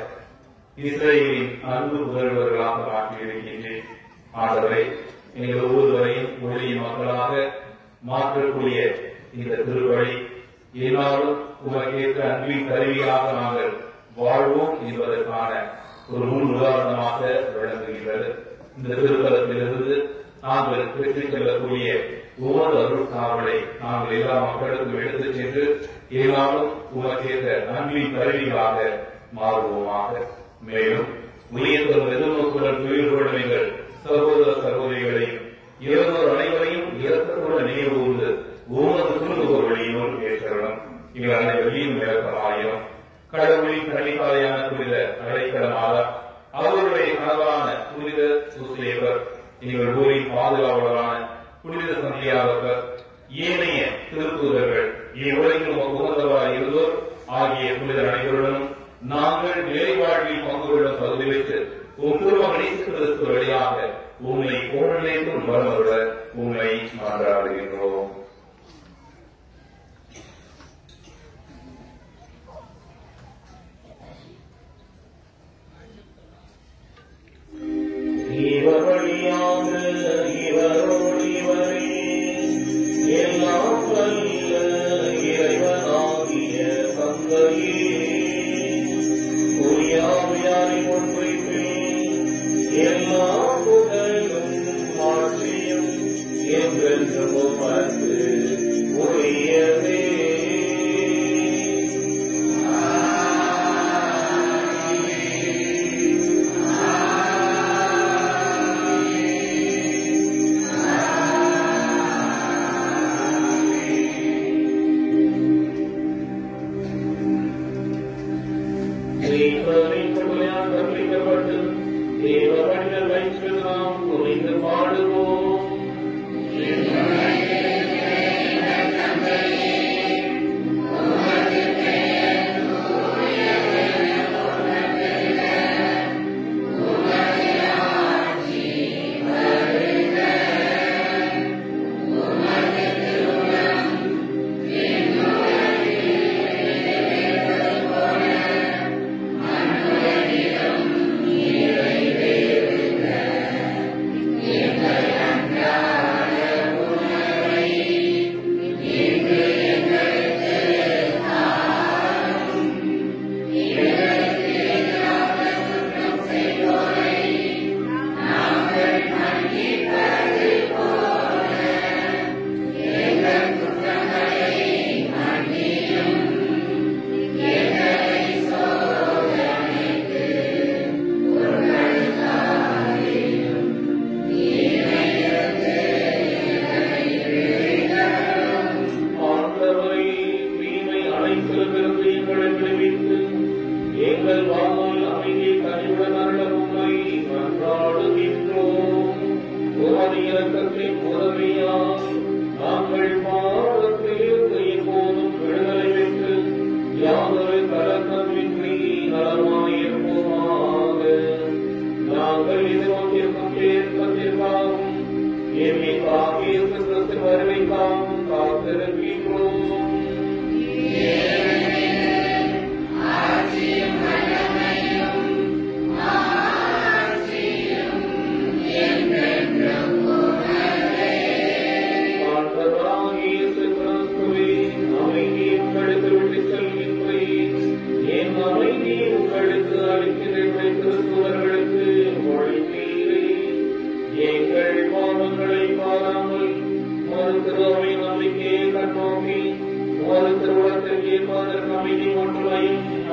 இஸ்ரேலின் அன்பு புகழ்வர்களாக மாற்றியிருக்கின்றேன். ஆண்டவரை எங்கள் ஒவ்வொருவரையும் ஒளியின் மக்களாக மாற்றக்கூடிய இந்த திருவழி எல்லாரும் உமக்கேற்ற அன்பின் கருவியாக நாங்கள் வாழ்வோம் என்பதற்கான ஒரு முன் உதாரணமாக விளங்குகின்றது. இந்த திருத்தலத்திலிருந்து நாங்கள் பெற்றுச் செல்லக்கூடிய ஒவ்வொரு அருள் காவலை நாங்கள் எல்லா மக்களுக்கும் எடுத்துச் சென்று எல்லாரும் உமக்கேற்ற அன்பின் கருவிகளாக மாறுவோமாக. மேலும் உயர்த்தரும் எதிர்நோக்குடன் துயில்கொள்ளும் எங்கள் சகோதர சகோதரிகளையும் இறந்தோர் அனைவரையும் இறக்கத்துடன் நினைவு கூர்ந்து ஒவ்வொரு திருநுகர் வழியினோர் ஏற்றணும். எங்கள் அனைவரையும் இறக்கமாயிரும். கடவுளின் கணிப்பாதையான புனித அடைக்கலமாக அவருடைய கணவரான புனித சுசேவர், எங்கள் ஊரின் பாதுகாவலரான புனித சந்தியாகவர், ஏனைய திருத்தூதர்கள், இவ்வுலகில் உகந்தவராக இருந்தோர் ஆகிய புனித அனைவருடனும் நாங்கள் நிறைவாழ்வில் பங்கு கொள்ளும் பகுதி வைத்து திருமகனிக்கு வழியாக உண்மை கோணலேற்றும் வரவருட உண்மை மாறாடுகின்றோம். இவர் வழியாக இவரோடு இவரே எல்லாம் வல்ல இறைவனாகிய தந்தையே, உரியாவியாரின் ஒன்றைப்பில் எல்லா புகழும் ஆட்சியும் என்றென்றும் உமக்கு உரியதே.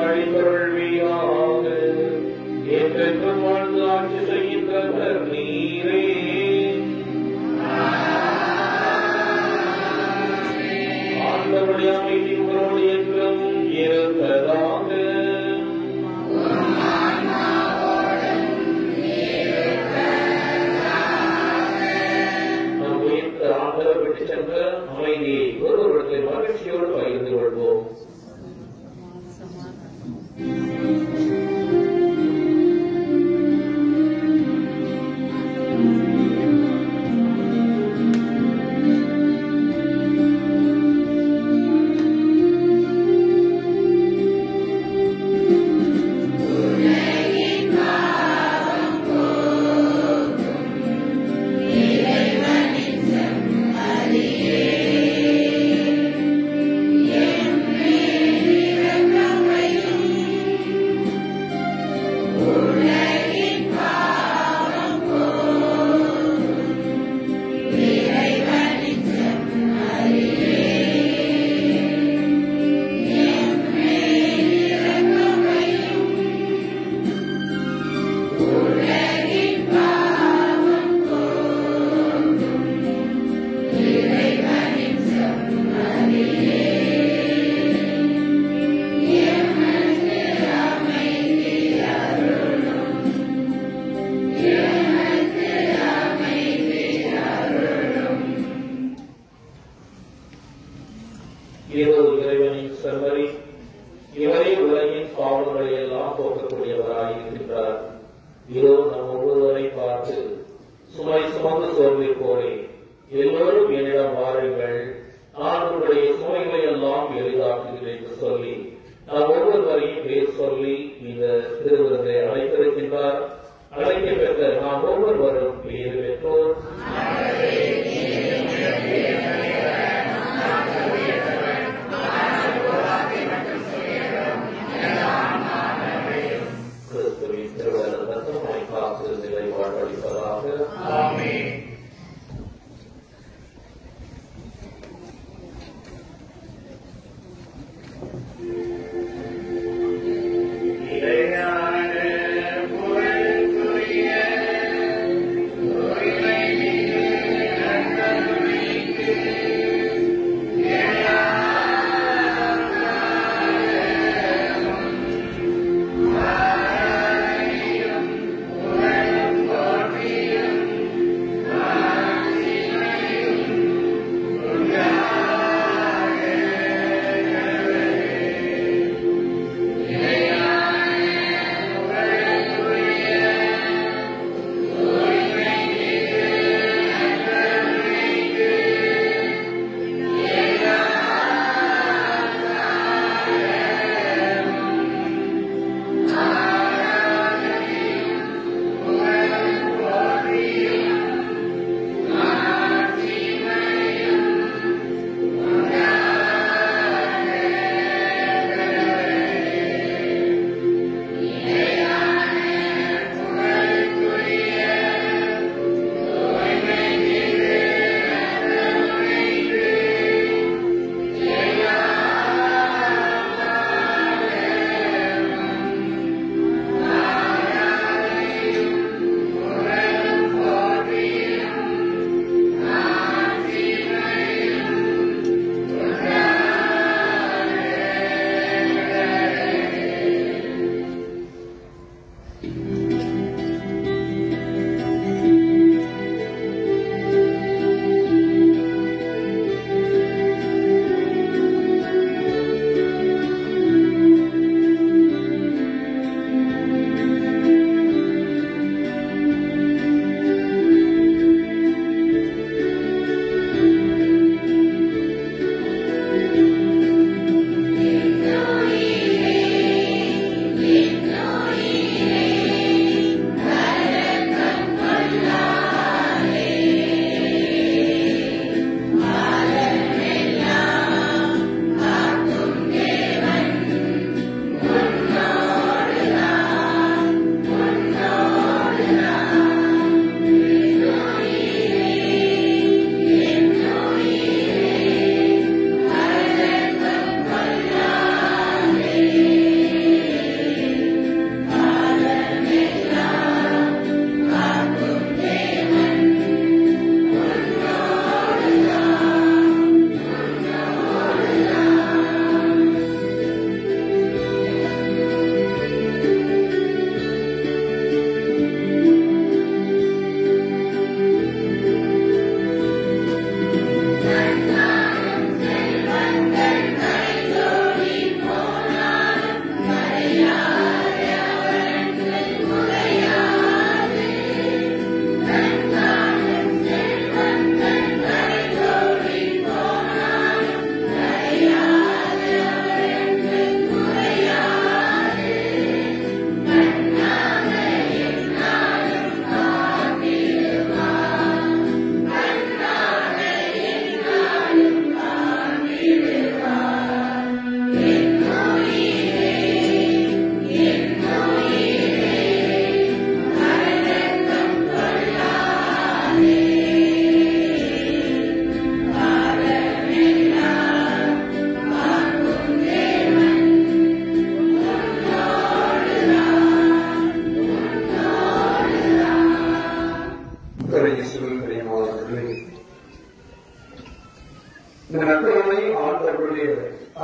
அழிந்தொழியாக என்றென்றும் வாழ்ந்து ஆட்சி செய்கின்றவர் நீ ஆண்டவருடைய அமைதி உங்களோடு என்றும் இருப்பதாக. நம் உயிர்த்த ஆண்டவர் விட்டு சென்ற அமைதியை ஒருவருடைய மகிழ்ச்சியோடு பகிர்ந்து கொள்வோம். இதோ இறைவனின் செம்மறி, இவரே உலகின் பாவங்களை எல்லாம் போக்கக்கூடியவராய் இருக்கின்றார். இதோ நம் ஒவ்வொருவரை பார்த்து சுமை சுமந்து சோர்ந்திருப்போரே, எல்லோரும் என்னிடம் வாருங்கள், நான் உங்களுடைய சுமைகளை எல்லாம் எளிதாக்குகிறேன் என்று சொல்லி நாம் ஒவ்வொருவரையும் பேர் சொல்லி இந்த திருவிருந்தை அழைத்திருக்கின்றார். அழைக்க பெற்ற நாம் ஒவ்வொருவரும் பேர் பெற்றோர். கிறிஸ்துவின் திருவருள் ரத்தமாய் காத்து நிலை வாழ்வளிப்பதாக. ஆமென். இறையான புகழுக்குரிய தூய்மை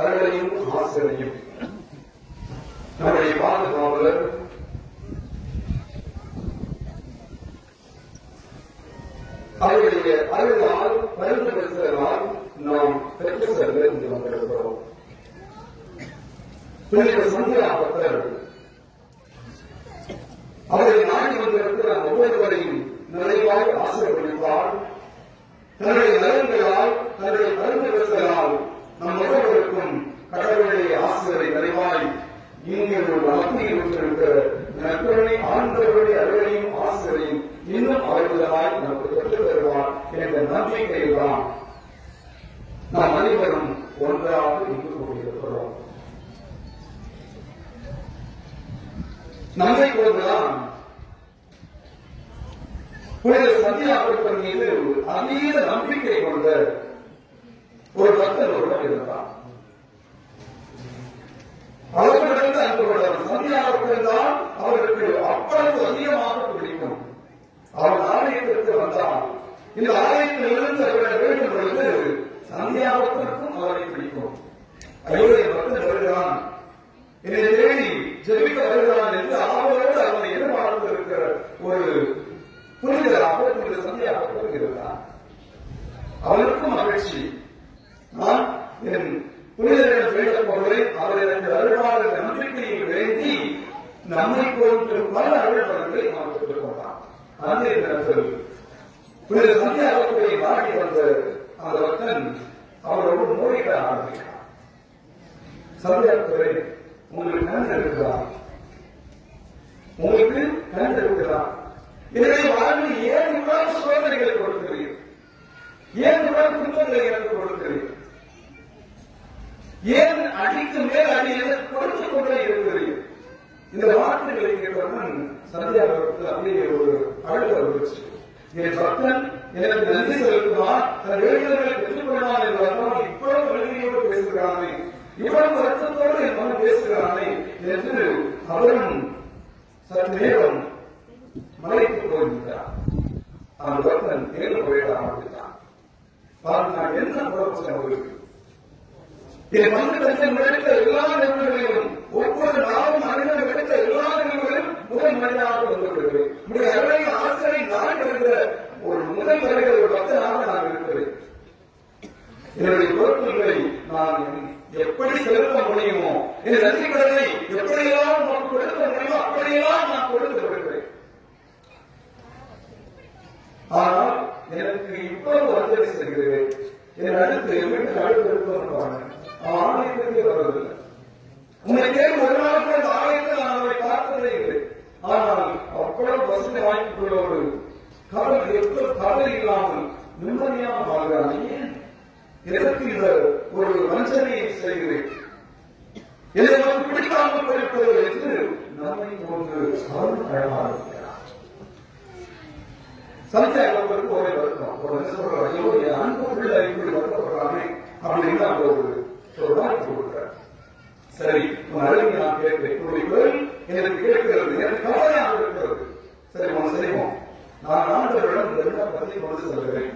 அருளையும் ஆசிரியையும் நம்முடைய பாதுகாவலர் அவருடைய அருளால் பரிந்து பேசுவதால் நாம் பெற்று செல்ல இங்கு வந்திருக்கிறோம். புனித சந்தியாபத்தர் அவரை நாடி வந்திருக்கிற ஒவ்வொருவரையும் நிறைவாக ஆசீர்வதித்தார். தன்னுடைய நலன்களால் தன்னுடைய பரிந்து பேசுவதால் நம் ஒவ்வொருவருக்கும் கடவுளுடைய ஆசிரியரை நிறைவாய் இங்கே ஒரு மத்தியில் விட்டிருக்கிற நற்கருணை ஆண்டவருடைய அருளையும் ஆசிரியரையும் இன்னும் அவர்களாய் நமக்கு பெற்றுத் தருவார் என்ற நம்பிக்கையில் தான் நாம் அனைவரும் ஒன்றாக இங்கு கூடியிருக்கிறோம். நம்மை போன்றுதான் புனித சந்தியாபுரத்தின் மீது அதீத நம்பிக்கை கொண்ட ஒரு பக்தர் ஒருவர் இருந்தார். அவர்களிடம் அன்புடன் சந்தியாபுரத்தில் தான் அவருக்கு அவ்வளவு அதிகமாக பிடிக்கும். அவர் ஆலயத்திற்கு வந்தால் இந்த ஆலயத்தில் இருந்து அவர்கள் வேண்டும் பொழுது சந்தியாபுரத்திற்கும் அவரை பிடிக்கும். அவருடைய பக்தர் வருகிறான், என்னை தேடி ஜெபிக்க வருகிறான் என்று அவரோடு அவரை எதிர்பார்த்து இருக்கிற ஒரு புனிதராக புனித சந்தியாபுரத்தில் இருந்தார். அவருக்கும் மகிழ்ச்சி. நான் என் புனிதர்கள் வேண்டப் போகிறேன், அவர் எனக்கு அருள்வாளர் நம்பிக்கையை வேண்டி நம்மை போன்று பல அருள்வாளர்களை நாம் பெற்றுக் கொண்டார். அந்த நேரத்தில் புனித சந்தியாபுரத்தை நாடி வந்த அந்த பக்தன் அவரோடு மோதிட ஆரம்பிக்கிறார். சந்தியாபுரத்தை உங்களுக்கு கண் இருக்கிறார், உங்களுக்கு கண் இருக்கிறார். எனவே வாழ்வில் ஏன் இவ்வளவு சோதனைகளை கொடுக்கிறீர்கள், ஏன் இவ்வளவு துன்பங்களை எனக்கு கொடுக்கிறீர்கள், ஏன் அடிக்கு மேல் அடி எனக்கு கொடுத்துக் கொண்டே இருக்கிறீர்கள். இந்த வார்த்தைகளை கேட்டவுடன் சந்தியாபுரத்தில் அப்படியே ஒரு அழுத்த வந்துச்சு. என் பக்தன் எனக்கு நன்றி செலுத்துவான், தன் வேண்டுதல்களை பெற்றுக் கொள்வான் என்பதால் இவ்வளவு வலிமையோடு பேசுகிறானே, இவ்வளவு வருத்தத்தோடு என் மகன் பேசுகிறானே என்று அவரும் சற்று நேரம் மலைக்கு போயிருந்தார். அந்த பக்தன் நேரில் போயிட ஆரம்பித்தான். நான் என்ன குழப்பம் அவருக்கு, என் மனிதர்கள் எடுத்த எல்லா நிறுவனங்களிலும் ஒவ்வொரு நாளும் மனிதர்கள் எடுத்த எல்லா நிறுவனங்களிலும் முதல் மனிதனாக வந்துவிடுகிறேன். உடைய அருளை ஆசிரியரை நான் வருகிற ஒரு முதல் வருகிற ஒரு பக்தனாக நான் இருக்கிறேன். என்னுடைய பொறுப்புகளை நான் எப்படி செலுத்த முடியுமோ, என் நன்றிகளை எப்படியெல்லாம் உனக்கு கொடுக்க முடியுமோ அப்படியெல்லாம் நான் கொடுத்து வருகிறேன். ஆனால் எனக்கு இவ்வளவு வந்தனை செய்கிறேன், என் அடுத்து என் வீட்டுக்கு அடுத்து இருப்பவன் ஆலயத்திற்கு வருவதில்லை. உங்களை தேடி ஒரு நாளுக்கு அந்த ஆலயத்தில் நான் அவரை பார்த்ததே இல்லை. ஆனால் அவ்வளவு வசதி வாய்ப்புகளோடு கடல் எப்ப கடல் இல்லாமல் நிம்மதியாக வாழ்கிறான். ஏன் எதற்கு இந்த ஒரு வஞ்சனையை செய்கிறேன், என்னை நமக்கு பிடிக்காமல் போயிருப்பது என்று நம்மை போன்று அவன் அழகாக சந்தியாபுரத்திற்கு ஒரே வருத்தம். ஒரு சொல்ற ஐயோ என் அன்பு பிள்ளை இப்படி வருத்தப்படுறானே அப்படின்னு அந்த ஒரு வாய்ப்பு கொடுக்கிறார். சரி, உன் அருகே நான் கேட்கிறேன், உன்னுடைய குரல் எனக்கு கேட்கிறது, எனக்கு கவலையாக இருக்கிறது. சரி, உன் செய்வோம், நான் ஆண்டவரிடம் இந்த எல்லா பதிலை கொண்டு செல்கிறேன்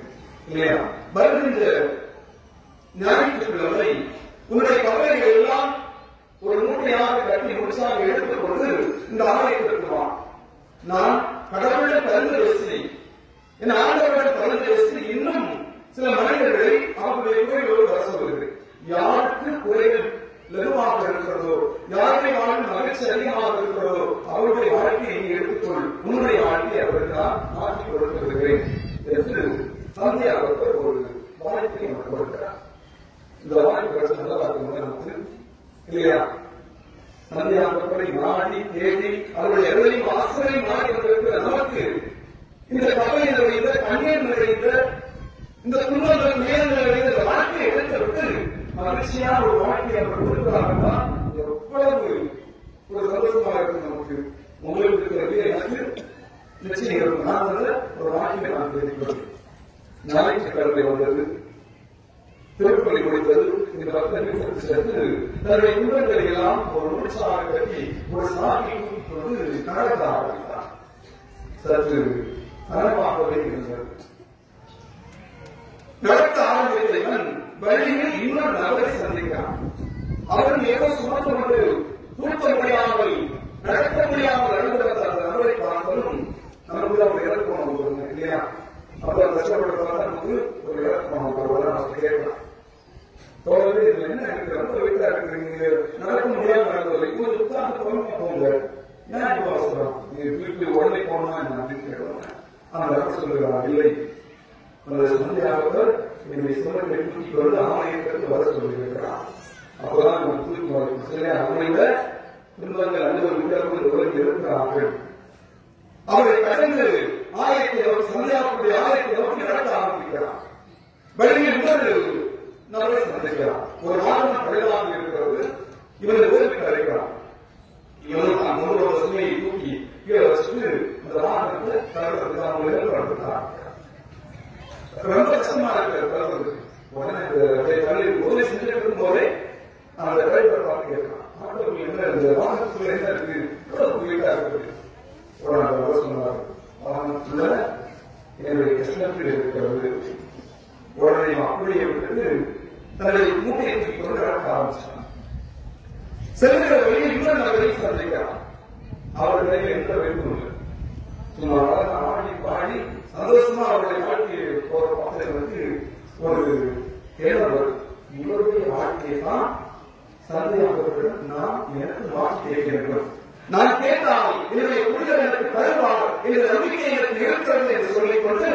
இல்லையா? வருகின்ற ஞாயிற்றுக்கிழமை உன்னுடைய கவலைகள் எல்லாம் ஒரு மூட்டையாக கட்டி முடிச்சாக எடுத்துக்கொண்டு இந்த ஆலயத்திற்கு வா. நான் கடவுளை பரிந்து பேசி என் ஆண்டவரிடம் பரிந்து பேசி இன்னும் சில மனிதர்களை அவருடைய குறைகளோடு வர சொல்கிறேன். யாருக்கு குறைகள் லகுவாக இருக்கிறதோ, யாருடைய வாழ்க்கை மகிழ்ச்சி அதிகமாக இருக்கிறதோ அவருடைய வாழ்க்கையை நீ எடுத்துக்கொள், உன்னுடைய வாழ்க்கையை அவருக்கு நான் மாற்றி கொடுத்து வருகிறேன் என்று சந்தியாபுரத்தில் ஒரு வாய்ப்பை நமக்கு கொடுக்கிறார். இந்த வாய்ப்பு நமக்கு இல்லையா? சந்தியாபுரத்தை நாடி தேடி அவருடைய எதையும் ஆசிரியரை நாடி வந்திருக்கிற நமக்கு இந்த கவலை நிறைந்த கண்ணீர் நிறைந்த இந்த துன்பங்கள் நேரங்கள் நிறைந்த வாழ்க்கையை எடுத்துவிட்டு மகிழ்ச்சியான ஒரு வாழ்க்கையை அவர் கொடுக்கிறார்களா எவ்வளவு ஒரு சந்தோஷமாக இருக்கு நமக்கு. உங்களுக்கு இருக்கிறது எனக்கு நிச்சயம் இருக்கும். நான் வந்து ஒரு வாழ்க்கையை நான் தெரிவிக்கிறேன். ஞாயிற்றுக்கிழமை வந்தது, திருப்பலி கொடுத்தது, இந்த பக்தர்கள் சென்று தன்னுடைய துன்பங்களை எல்லாம் ஒரு நூற்றாக கட்டி ஒரு சாமி கொண்டு நடத்த ஆரம்பித்தார். சற்று நலமாகவே இருந்தது. நடத்த ஆரம்பித்த இவன் வழியில் இன்னொரு நபரை சந்திக்கிறான். அவன் ஏதோ சுமந்து கொண்டு தூக்க முடியாமல் நடக்க முடியாமல் அழுகிற அந்த நபரை பார்ப்பதும் நமக்கு ஒரு இலக்கணம் வருங்க இல்லையா? அப்ப கஷ்டப்படுறதா நமக்கு ஒரு இலக்கணம் வருவதா நம்ம கேட்கலாம். தோழர்கள் இது என்ன இருக்கு, ரொம்ப வீட்டா இருக்கிறீங்க, நடக்க முடியாம நடந்தது, இப்போது உட்கார்ந்து போங்க, ஏன் இப்போ அவசரம், நீங்க வீட்டுக்கு உடனே போனா என்ன அப்படின்னு கேட்கலாம். அந்த அப்ப சொல்லுகிறார், இல்லை, அந்த சந்தையாளர் என்னுடைய சுமத்தை தூக்கி கொண்டு ஆலயத்திற்கு வர சொல்லியிருக்கிறார். அப்பதான் நம்ம தூக்கி வரும் சில அவனைவிட துன்பங்கள் அலுவலர்கள் உலகில் இருக்கிறார்கள். அவரை கடந்து ஆலயத்தை நோக்கி சந்தையாளருடைய ஆலயத்தை நோக்கி நடக்க ஆரம்பிக்கிறார். வழியில் இன்னொரு நபரை சந்திக்கிறார். ஒரு வாகனம் பழுதாக இருக்கிறது, இவனை ஓய்வு அழைக்கிறார். இவன் தான் முன்னோட சுமையை தூக்கி கீழே வச்சுட்டு அந்த வாகனத்தை தரத்துக்கான படுத்துட்டார். ரொம்ப கஷ்டமா இருக்கிற தரத்துக்கு உடனே உதவி செஞ்சுட்டு இருக்கும் போதே அந்த டிரைவர் பார்த்து கேட்கிறான், என்ன இந்த வாகனத்துக்குள்ள என்ன இருக்கு, எவ்வளவு வீட்டா இருக்குது. உடனே அந்த சொன்னார், வாகனத்துள்ள என்னுடைய கஷ்டத்தில் இருக்கிறது. உடனே அப்படியே விட்டு தன்னுடைய மூட்டையை தூக்கி கொண்டு நடக்க ஆரம்பிச்சான். செல்கிற வழியில் இன்னொரு நபரை சந்திக்கிறான். அவர்களிடையே எந்த வைப்பும் இல்லை. சும்மா ஆடி பாடி சந்தோஷமா அவருடைய வாழ்க்கையை போற பக்கத்திற்கு ஒரு கேள்வி, இவருடைய வாழ்க்கையை தான் சந்தையாளர்கள் நான் எனக்கு மாற்றி கேட்கிறேன். நான் கேட்டால் என்னுடைய புரிதல் எனக்கு தருவார் என்ற நம்பிக்கை எனக்கு இருக்கிறது என்று சொல்லிக் கொண்டு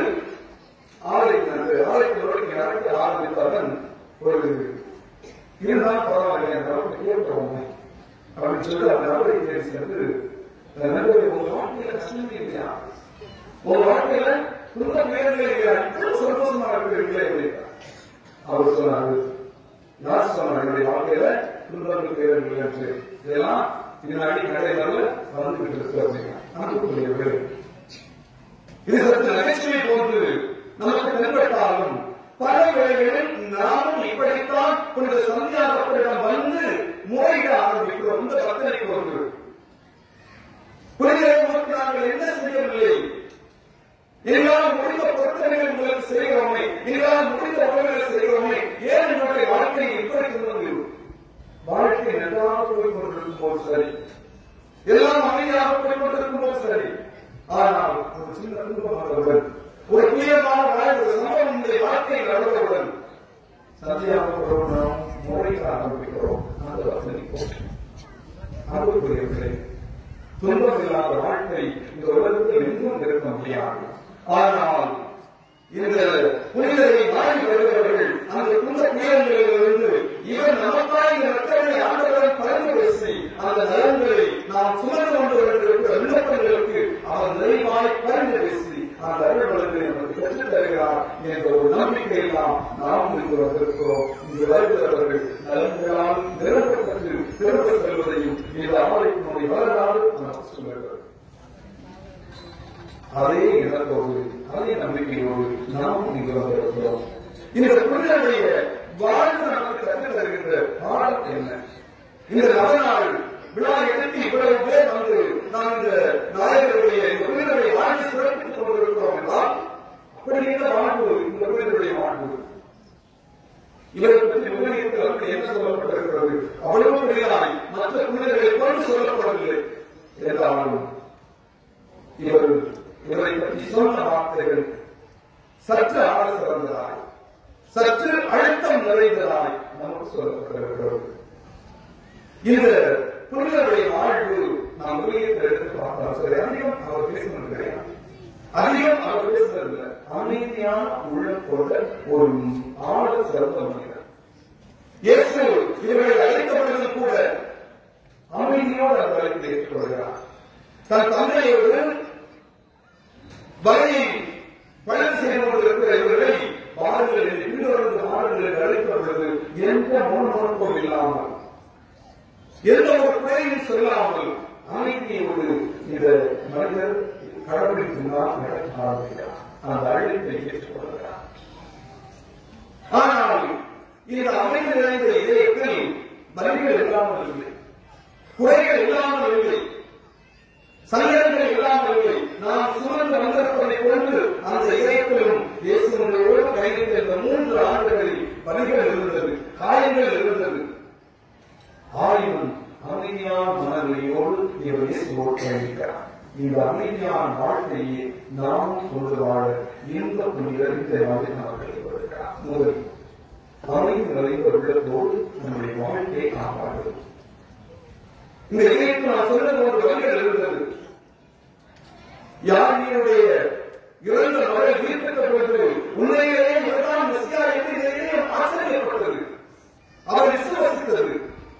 ஆலயத்தினருக்கு நடக்க ஆரம்பித்தவன் ஒரு இருந்தால் பரவாயில்லை என்றால் கேட்கிறோமே அப்படின்னு சொல்லி அந்த நபரை தேடி சென்று உங்க வாழ்க்கையில கஷ்டமே இல்லையா, உங்க வாழ்க்கையில துன்ப பேரங்களே இல்லையா, சந்தோஷமா இருக்கிறீர்களே. அவர் சொன்னாரு, யார் சொன்னார் என்னுடைய வாழ்க்கையில துன்பங்கள் பேரங்கள் என்று, இதெல்லாம் பின்னாடி கடைகள்ல வந்துகிட்டு இருக்கு. இது சற்று நகைச்சுவை போன்று நமக்கு தென்பட்டாலும் பல வேளைகளில் நாமும் இப்படித்தான் புனித சந்தியாகப்பரிடம் வந்து முறையிட ஆரம்பிக்கிறோம். இந்த பக்தனை போன்று புனித நாங்கள் என்ன செய்யவில்லை, எங்களால் முடிந்த பொருத்தனைகள் உங்களுக்கு செய்கிறோமே, எங்களால் முடிந்த உறவுகளை செய்கிறோமே, ஏன் என்னுடைய வாழ்க்கையை இப்படி சொன்னது, வாழ்க்கை நன்றாக போய் கொண்டிருக்கும் போது சரி, எல்லாம் அமைதியாக போய் கொண்டிருக்கும் போது சரி, ஆனால் ஒரு சின்ன துன்பமானவர்கள் ஒரு புயமான ஒரு சம்பவம் இந்த வாழ்க்கையில் நடந்தவுடன் சந்தியாகப்படும் நாம் முறைக்க ஆரம்பிக்கிறோம். அந்த வசதி போட்டு அன்புக்குரியவர்களே, துன்பம் இல்லாத வாழ்க்கை இந்த உலகத்தில் எங்கும் இருக்க முடியாது. ஆனால் இந்த புனிதரை வாங்கி வருகிறவர்கள் அந்த துன்ப புயல்களிலிருந்து இவன் நமக்காக இந்த மக்களை ஆண்டவரை பறந்து பேசி அந்த நலன்களை நாம் சுமந்து கொண்டு வருகிற விண்ணப்பங்களுக்கு அவர் நிறைவாய் பறந்து பேசி அந்த அருள்களை நமக்கு பெற்றுத் தருகிறார் என்ற ஒரு நம்பிக்கையில் நாம் இங்கு வந்திருக்கிறோம். இங்கு வருகிறவர்கள் நலன்களால் நிரப்பப்பட்டு திரும்ப செல்வதையும் இந்த ஆலயத்தினுடைய வரலாறு நமக்கு சொல்லுகிறது. அதே இலக்கோடு அதே நம்பிக்கையோடு நாம் இங்கு வந்திருக்கிறோம். இந்த புனிதனுடைய வாழ்வு நமக்கு கற்றுத் தருகின்ற பாடம் என்ன? இந்த நவநாள் விழா எடுத்து இவ்வளவு பேர் வந்து நாம் இந்த நாயகருடைய இந்த புனிதனுடைய வாழ்வை சிறப்பித்துக் கொண்டிருக்கிறோம் என்றால் அப்படி இந்த வாழ்வு இந்த புனிதனுடைய வாழ்வு இவரை பற்றி விவரிப்பதற்கு என்ன சொல்லப்பட்டிருக்கிறது? அவ்வளவு புனிதனாய் மற்ற புனிதர்களை கொண்டு சொல்லப்படவில்லை என்றாலும் இவரை பற்றி சொன்ன வார்த்தைகள் சற்று ஆழ சிறந்ததாய், சற்று அழுத்தம் நிறைந்ததாய் நமக்கு சொல்லப்பட்டிருக்கிறது. இந்த புனிதருடைய வாழ்வு நாம் உலகத்தில் எடுத்து பார்த்தால் சரி, அதிகம் அவர் பேசுவது கிடையாது, அதிகம் அவர் பேசுவதில்லை. அமைதியான உள்ளம் கொண்ட ஒரு ஆழ சிறந்த மனிதர். இயேசு இவர்களை அழைக்கப்படுவது கூட அமைதியோடு அந்த அழைத்து ஏற்றுக்கொள்கிறார். தன் தந்தையோடு வகையை பலன் செய்து கொண்டிருக்கிற இவர்களை பாருங்கள் என்று பின்தொடர்ந்து பாருங்கள் என்று அழைக்கப்படுவது எந்த முன்நோக்கம் இல்லாமல், எந்த ஒரு குறையும் சொல்லாமல் அமைதியோடு இந்த மனிதர் கடைபிடித்துதான் நடக்க ஆரம்பிக்கிறார். அந்த அழைப்பை ஏற்றுக்கொள்கிறார். ஆனால் இந்த அமைதி நிறைந்த இதயத்தில் வலிகள் இல்லாமல் இல்லை, குறைகள் இல்லாமல் இல்லை, சங்கடங்கள் இல்லாமல் இல்லை. நாம் சுமந்த வந்திருப்பதை கொண்டு அந்த இதயத்திலும் இயேசுவோடு பயணித்த இந்த 3 ஆண்டுகளில் வலிகள் ஆயினும் அமைதியான மனநிலையோடு இவர் இயேசுவோடு பயணிக்கிறார். இந்த அமைதியான வாழ்க்கையை நாமும் கொண்டு வாழ இந்த புனிதர் இந்த மாதிரி நமக்கு வருகிறார். முதலில் அமைதி நிறைந்த உள்ளத்தோடு நம்முடைய வாழ்க்கையை காப்பாற்றுவது. இந்த இணைப்பு நான் சொன்னது ஒரு வழிகள் இருந்தது. யாருடைய இறந்த மகள் உயிர்ப்பிக்கப்பட்டது உண்மையிலேயே இவர்தான் மெசியா என்று ஆச்சரியப்பட்டது. அவர் விசுவாசித்தது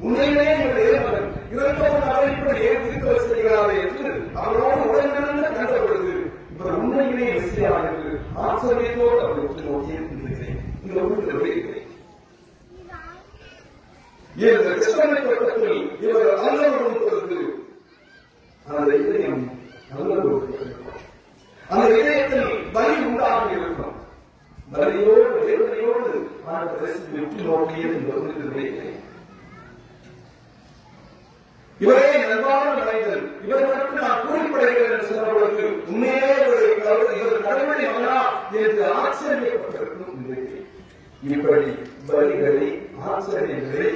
உண்மையிலேயே இவருடைய மகன் இவர்கள் அவரை இப்படி ஏற்று செய்கிறாரே என்று அவரோடு உடனிருந்து கண்டபொழுது இவர் உண்மையிலேயே மெசியா என்று ஆச்சரியத்தோடு அவர் உற்று நோக்கி இருக்கின்றேன். இந்த உண்மையிலே கட்டத்தில் இவர் நல்லவரும் பொழுது அந்த இதயம் நல்லது. அந்த இதயத்தில் வலி உண்டாக இருக்கும். வலியோடு வேதனையோடு விட்டு நோக்கியது இந்த உண்மையிலே. இவரே நல்வான மனிதன், இவர்களுக்கு நான் கூறிப்படுகிறேன் என்று சொன்ன பொழுது உண்மையே இவர் கடவுளை மகனா என்று ஆச்சரியப்பட்டிருக்கும். இப்படி வலிகளை ஆச்சரியங்களை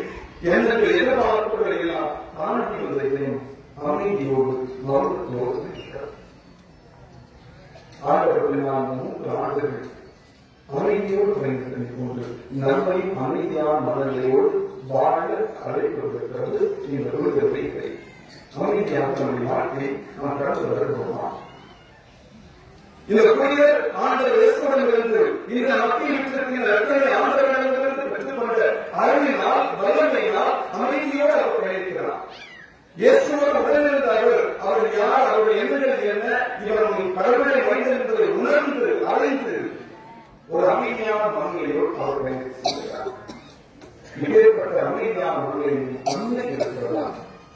எனக்கு எதிர்பார்ப்புகளெல்லாம் தாண்டி வந்ததையும் அமைதியோடு மௌனத்தோடு இருக்கிறார். ஆண்டவர்கள் நாம் 3 ஆண்டுகள் அமைதியோடு பயணித்ததை போன்று நம்மையும் அமைதியான மனநிலையோடு வாழ அழைக்கப்பட்டிருக்கிறது. இந்த விடுதலை அமைதியாக நம்முடைய வாழ்க்கையை நாம் கடந்து வருகிறோமா? இந்த புனிதர் ஆண்டவர் இயேசுவிடமிருந்து இந்த மத்தியில் இருக்கிற ரத்தனை ஆண்டவரிடமிருந்து பெற்றுக்கொண்ட அறிவினால் வல்லமையினால் அமைதியோடு அவர் பயணிக்கிறார். இயேசுவோடு உடனிருந்த அவர் யார், அவருடைய எண்ணங்கள் என்ன, இவர் கடவுளை மனிதன் என்பதை உணர்ந்து அறிந்து ஒரு அமைதியான மனநிலையோடு அவர் பயணிக்கிறார். இப்பேற்பட்ட அமைதியான மனநிலையில் உண்மை இருக்கிறதா?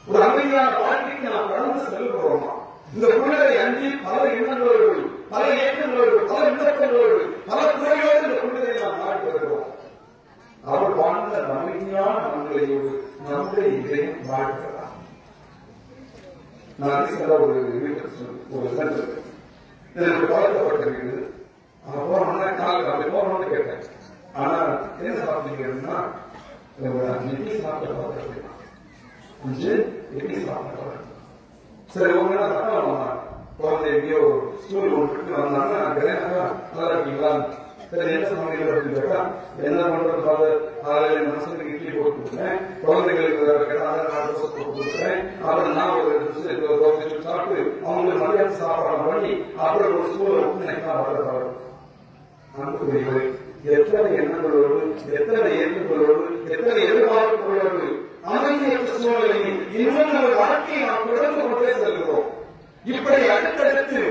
ஒரு அமைதியான வாழ்க்கைக்கு நாம் கடந்து செல்கிறோமா? இந்த புனிதரை அன்றி பல எண்ணங்களோடு, பல இயக்கங்களோடு, பல விண்ணப்பங்களோடு, பல துறையோடு இந்த புனிதரை நாம் நாடி வருகிறோம். அவர் வாழ்ந்த அமைதியான மனநிலையோடு நம்முடைய இதயம் வாழ்கிறார். நான் சில ஒரு எனக்கு பழக்கப்பட்டிருக்கிறது. அப்படி போகணும்னு கேட்டேன். ஆனா என்ன சாப்பிட்டீங்கன்னா இட்லி சாப்பிட்டு இட்லி சாப்பிட்டு சரி உங்க சட்டம் குழந்தை எங்கேயோ ஸ்கூல் விட்டு வந்தாங்க. நல்லா இருக்கீங்களா? சரி என்ன சமையல் அப்படின்னு கேட்டா என்ன பண்றது காலையில மனசுக்கு இட்லி போட்டு கொடுத்தேன், குழந்தைகளுக்கு போட்டு கொடுக்குறேன், அப்புறம் நான் ஒரு சாப்பிட்டு அவங்களுக்கு மதியானம் சாப்பாடு பண்ணி அப்புறம் ஒரு ஸ்கூலை விட்டு நினைக்கலாம் வளர்த்தாரு. அன்புக்குரியவரை எத்தனை எண்ணங்களோடு, எத்தனை ஏற்றுகளோடு, எத்தனை எதிர்பார்ப்புகளோடு அமைதியற்ற சூழ்நிலையில் இன்னும் நம்ம வாழ்க்கையை நாம் தொடர்ந்து கொண்டே செல்கிறோம். இப்படி அடுத்தடுத்து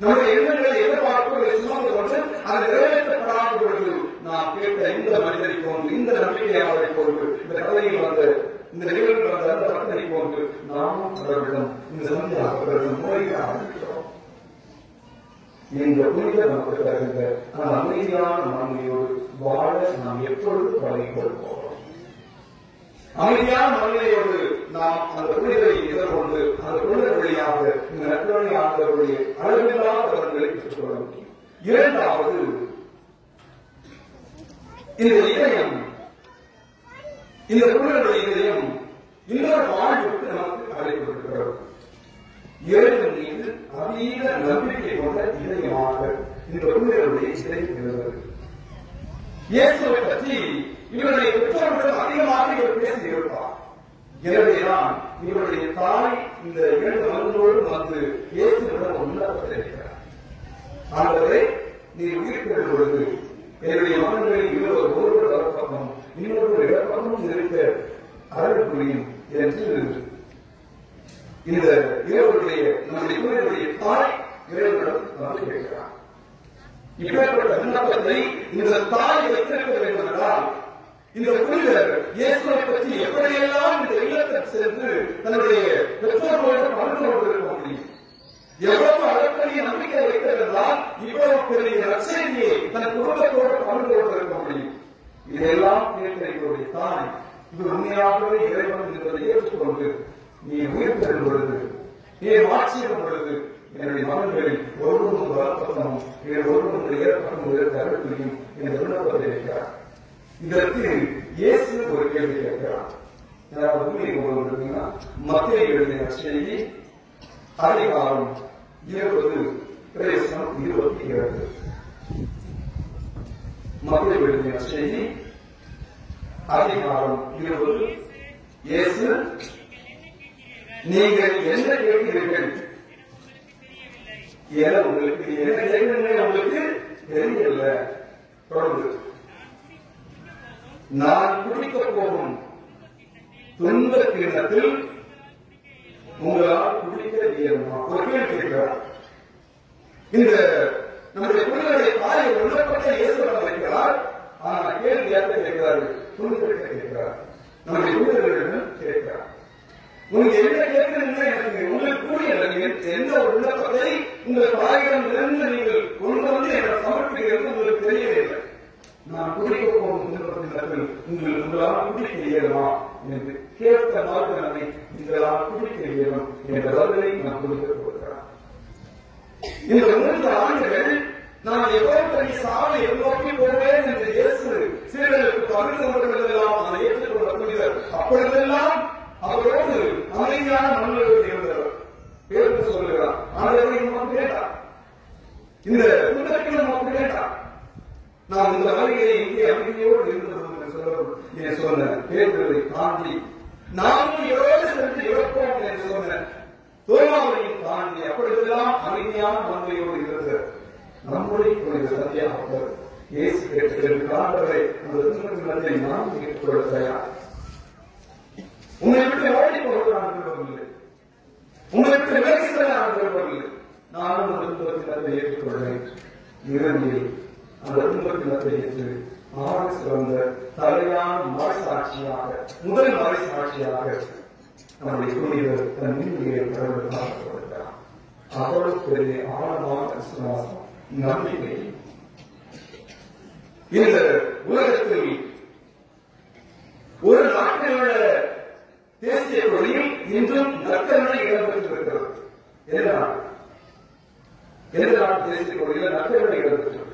நம்முடைய எண்ணங்களை எதிர்பார்ப்புகளை சுமந்து கொண்டு அது நிறைவேற்றப்படாத பொழுது நாம் கேட்ட இந்த மனிதரை போன்று, இந்த நம்பிக்கையாளரை போன்று, இந்த கதையில் வந்த இந்த நிகழ்வில் வந்த அந்த பக்தனை போன்று நாமும் அவர்களிடம் இந்த சந்தியாளர்களிடம் முறையை ஆரம்பிக்கிறோம். இந்த புனிதர் நமக்கு தருகின்ற அந்த அமைதியான மனநிலையோடு வாழ நாம் எப்பொழுது பழகிக் கொள்வோம். அமைதியான மனநிலையோடு நாம் அந்த புனிதரை எதிர்கொண்டு அந்த புனிதர் வழியாக இந்த நற்கருணை ஆண்டவருடைய அளவில்லாத வரங்களை பெற்றுக்கொள்ள முடியும். இரண்டாவது, இந்த இதயம், இந்த புனிதருடைய இதயம் இன்னொரு வாழ்வுக்கு நமக்கு அழைக்கப்பட்டிருக்கிறது. இறைவன் மீது அதீத நம்பிக்கை கொண்ட இதயமாக இந்த புனிதருடைய இதயம் இருந்தது. இயேசுவை பற்றி இவருடைய பெற்றோர்கள் அதிகமாக இவர் பேசியிருப்பார். எனவேதான் இவருடைய தாய் இந்த 2 மகன்களோடு வந்து இயேசுவிடம் உண்டாகிறார். ஆண்டவரே, நீர் உயிர்த்தெழும் பொழுது என்னுடைய மகன்களில் ஒருவர் வலப்பக்கம் இன்னொரு இடப்பக்கமும் இருக்க அருள் புரியும் என்று இந்த இவருடைய நம்முடைய இவருடைய தாய் இறைவனிடம் வந்து கேட்கிறார். இப்பேற்பட்ட விண்ணப்பத்தை இந்த தாய் வைத்திருக்க வேண்டும் என்றால் இந்த புனிதர் இயேசுவை பற்றி எப்படியெல்லாம் இந்த இல்லத்தில் சென்று தன்னுடைய பெற்றோர்களோடு பகிர்ந்து கொண்டிருக்க முடியும்? எவ்வளவு அளப்பரிய நம்பிக்கை வைத்திருந்தால் இவ்வளவு பெரிய நற்செய்தியை தன் குடும்பத்தோடு பகிர்ந்து கொண்டிருக்க முடியும். இதெல்லாம் கேட்கிறவருடைய தாய் இது உண்மையாகவே இறைவன் என்பதை ஏற்றுக்கொண்டு நீ உயிர் பெறும் பொழுது, நீ மாற்றிடும் பொழுது என்னுடைய மகன்களில் ஒருவரும் வளர்ப்பதனும் ஒருவருடைய ஏற்படும் அருள் புரியும் என்ற விண்ணப்பத்தை வைக்கிறார். இதற்கு இயேசு ஒரு கேள்வி கேட்கிறார். யாராவது மத்திய எழுதின செய்தி அதிகாரம் 20:27. மத்திய எழுதின செய்தி அதிகாரம் 20. இயேசு, நீங்கள் என்ன கேட்கிறீர்கள் என உங்களுக்கு என்ன கேட்கிறீர்கள் உங்களுக்கு தெரியல. தொடர்ந்து, நான் குடிக்க போகும் துன்ப கிண்ணத்தில் உங்களால் குடிக்க இயலுமா? ஒரு கேள்வி கேட்கிறார். இந்த நம்முடைய குடிகளை தாயை உள்ளப்பட்ட இயேசுடன் வைக்கிறார். ஆனால் கேள்வி யார்கிட்ட கேட்கிறார்கள்? துன்பத்தை கேட்கிறார். நம்முடைய குடிகளிடம் கேட்கிறார். உங்க என்ன கேட்கிறீங்க? எனக்கு உங்களுக்கு கூடிய எந்த ஒரு விண்ணப்பத்தை உங்கள் தாயிடம் இருந்து நீங்கள் கொண்டு வந்து என்னை சமர்ப்பிக்கிறது உங்களுக்கு தெரியவில்லை. நான் குடிக்க போகும் துன்பத்தின் உங்களால் குடிக்க இயலுமா என்று கேட்க மார்க்கனை உங்களால் குடிக்க இயலும் என்ற பதிலை நான் கொடுக்க போகிறார். இந்த 3 ஆண்டுகள் நான் எவ்வளவு பெரிய சாலை நோக்கி போவேன் என்று இயேசு சீடர்களுக்கு பகிர்ந்து கொண்டதெல்லாம் நான் ஏற்றுக்கொள்ள புரிதல். அப்பொழுதெல்லாம் அவரோடு அமைதியான மனிதர்கள் இருந்தவர். பேருக்கு சொல்லுகிறார், ஆண்டவரை நமக்கு கேட்டார், இந்த துன்பத்தில் நமக்கு கேட்டார். நான் இந்த வருகையை இங்கே அமைதியோடு இருந்தது என்று சொன்ன பேர்களை தாண்டி நாமும் எவ்வளவு சென்று இழப்போம் என்று சொன்ன தோமாவையும் தாண்டி அப்பொழுதெல்லாம் அமைதியான மனதையோடு இருந்த நம்முடைய சத்தியாகவர் இயேசு கேட்கிறவரை அந்த துன்பத்தை நாம் ஏற்றுக்கொள்ள தயார். உங்களை விட்டு ஓடி போவது நான் விரும்பவில்லை, உங்களை விட்டு விலகிச நான் விரும்பவில்லை. நானும் அந்த துன்பத்தினத்தை ஏற்றுக்கொள்வேன். இறுதியில் அந்த துன்பத்தினத்தை ஏற்று ஆக சிறந்த தலையான மறைசாட்சியாக, முதல் மறைசாட்சியாக நம்முடைய புனிதர் தன் நீதியை கடவுளுக்காக கொடுக்கிறார். அவ்வளவு பெரிய ஆழமான விசுவாசம், நம்பிக்கை இந்த உலகத்தில் ஒரு நாட்டில் உள்ள தேசிய கொடியில் இன்றும் நற்கருணை இடம்பெற்றிருக்கிறது. எந்த நாட்டு தேசிய கொடியில் நற்கருணை இடம்பெற்றிருக்கிறது?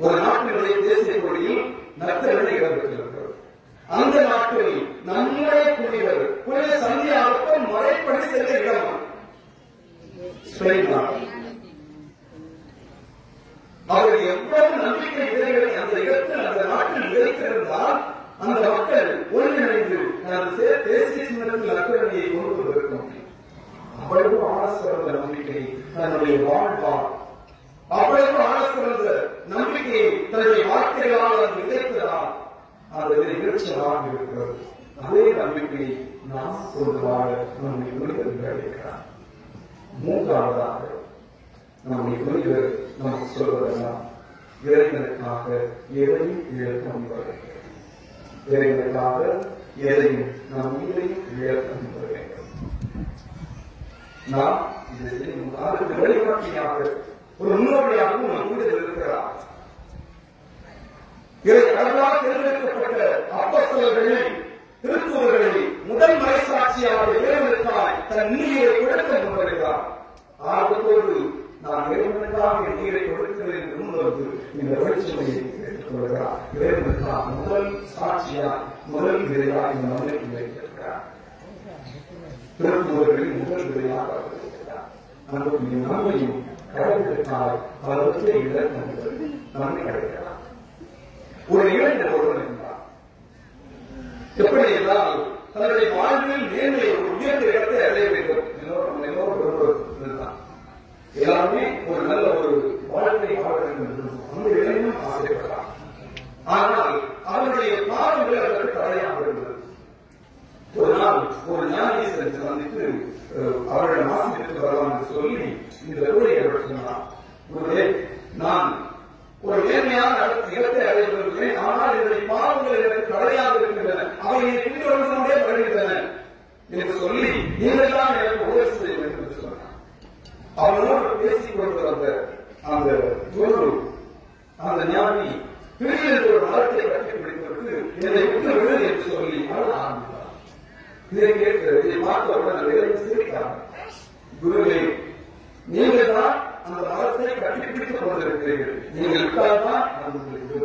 ஒரு நாட்டினுடைய தேசிய கொடியில் நற்கருணை இடம்பெற்றிருக்கிறது. அந்த நாட்டில் நம்முடைய புனிதர் புனித சந்தியாவுக்கும் மறைப்படி சென்ற இடம் ஸ்பெயின் நாடு. அவர்கள் எவ்வளவு நம்பிக்கை விதைகளை அந்த இடத்தில் அந்த நாட்டில் விதைத்திருந்தால் அந்த மக்கள் ஒருங்கிணைந்து தேசிய சின்னத்தில் நற்கருணையை கொண்டு வந்திருக்க முடியும். அவ்வளவு ஆசிரந்த நம்பிக்கை தன்னுடைய வாழ்வால், அவ்வளவு ஆசிரந்த நம்பிக்கையை தன்னுடைய வாழ்க்கையால் அது விதைத்ததால் அது நிகழ்ச்சியாக இருக்கிறது. அதே நம்பிக்கையை நாம் கொண்டு வாழ நம்முடைய புனிதர்கள் அழைக்கிறார். 3ஆவதாக நம்முடைய புனிதர் நமக்கு சொல்வதெல்லாம் இறைவனுக்காக எதையும் இழக்க முடியாது. இறைவனுக்காக எதையும் நாம் உயிரையும் இழக்க முடியாது. நாம் அதற்கு வழிகாட்டியாக ஒரு முன்னோடியாகவும் நம் புனிதர் இருக்கிறார். இதை கடவுளால் தேர்ந்தெடுக்கப்பட்ட அப்போஸ்தலர்களை, திருத்தூதர்களை முதல் மறைசாட்சியாக இறைவனுக்காய் தன் நீரை கொடுக்க முன்வருகிறார். ஆர்வத்தோடு நான் இறைவனுக்காக என் நீரை கொடுக்கிறேன் என்று முன்வந்து இந்த வெளிச்சமையை கேட்டுக்கொள்கிறார். இறைவனுக்காக முதல் சாட்சியாய், முதல் விதையாய் இந்த மண்ணுக்கு வைத்திருக்கிறார். திருத்தூதர்களின் முதல் விதையாக இருக்கிறார். நம்முடைய நன்மையும் கடவுளுக்காய் பலவற்றை இழக்க நன்மை கிடைக்கிறார். ஒரு இளைஞர் ஒருவர் இருந்தார். எப்படி என்றால் தன்னுடைய வாழ்வில் மேன்மை ஒரு உயர்ந்த இடத்தை அடைய வேண்டும் இருந்தார். எல்லாருமே ஒரு நல்ல ஒரு வாழ்க்கை வாழ வேண்டும் என்று அந்த இளைஞன் ஆசைப்பட்டார். ஆனால் அவருடைய பாவங்கள் அதற்கு தடையாக இருந்தது. ஒரு நாள் ஒரு ஞானேஸ்வரை சந்தித்து அவருடைய ஆசிரியருக்கு வரலாம் என்று சொல்லி இந்த ஊரை அவர் சொன்னார். நான் ஒரு நேர்மையான இடத்தை அடைந்திருக்கிறேன், ஆனால் என்னுடைய பாவங்கள் எனக்கு தடையாக இருக்கின்றன, அவை என்னை பின்தொடர்ந்தே வருகின்றன என்று சொல்லி நீங்கள் தான் எனக்கு உதவி செய்ய வேண்டும் என்று சொன்னார். அவனோடு பேசிக் கொண்டு வந்த அந்த குரு, அந்த ஞானி திடீரென்று ஒரு மரத்தை கட்டி பிடிப்பதற்கு என்னை விட்டு விடு என்று சொல்லி ஆரம்பித்தார். இதை கேட்டு இதை பார்த்தவுடன் சிரித்தார். குருவே, நீங்கள் தான் அந்த மரத்தை கட்டி பிடித்துக் கொண்டிருக்கிறீர்கள். நீங்கள் விட்டால்தான் அது உங்களுக்கு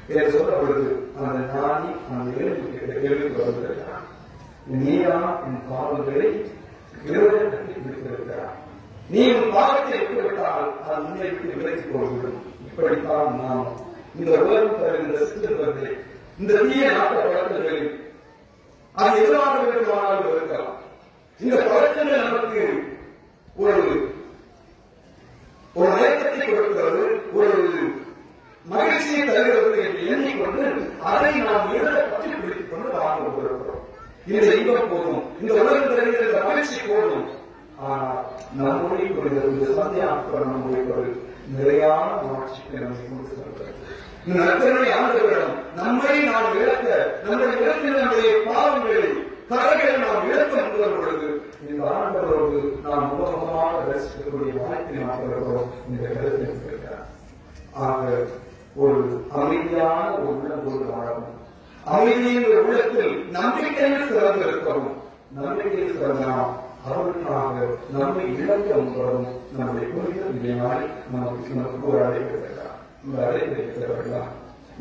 பேர் சொல்லப்படுது. அந்த ஞானி அந்த கேள்விக்கு வந்திருக்கிறான். நீயா என் பாவங்களை கட்டி பிடித்திருக்கிறான். நீ உன் பாவத்தை விட்டுவிட்டால் அது உன்னை விட்டு விலக்கிக் கொள்விடும். இப்படித்தான் நாம் இந்த உலகம் தருகின்ற சிற்றவர்களை இந்த தீய நாட்ட பழக்கங்களில் அது எதிராக வேண்டுமானாலும் இருக்கலாம். இந்த பழக்கங்கள் நமக்கு ஒரு மயக்கத்தை கொடுக்கிறது, ஒரு மகிழ்ச்சியை தருகிறது என்று எண்ணிக்கொண்டு அதை நாம் எழுத பற்றி பிடித்துக் கொண்டு வாழ்ந்து கொண்டிருக்கிறோம். இந்த இன்பம் போதும், இந்த உலகம் தருகிற மகிழ்ச்சி போதும். ஆனால் நம்முடைய இந்த சந்தியாக்கள் நம்முடைய நிலையான வளர்ச்சிக்கு நம்மை கொண்டு செல்கிறது. இந்த நற்கருணை ஆண்டவரிடம் நம்மை நாம் இழக்க, நம்முடைய இழக்கிற நம்முடைய பாவங்களை கரைகளை நாம் இழக்க முன்வரும் பொழுது இந்த ஆண்டவரோடு நாம் முகமுகமாக ரசிக்கக்கூடிய வாய்ப்பை நாம் பெறுகிறோம். இந்த கருத்தை இருக்கிறார். ஆக ஒரு அமைதியான ஒரு உள்ளத்தோடு வாழவும், அமைதியின் உள்ளத்தில் நம்பிக்கையில் சிறந்திருக்கவும், நம்பிக்கையில் சிறந்தனால் அவர்களுக்காக நம்மை இழக்க முன்வரும் நம்முடைய புனித விஜயமாய் நமக்கு ஒரு அழைக்கிறார். இந்த அழைக்கிறார்களா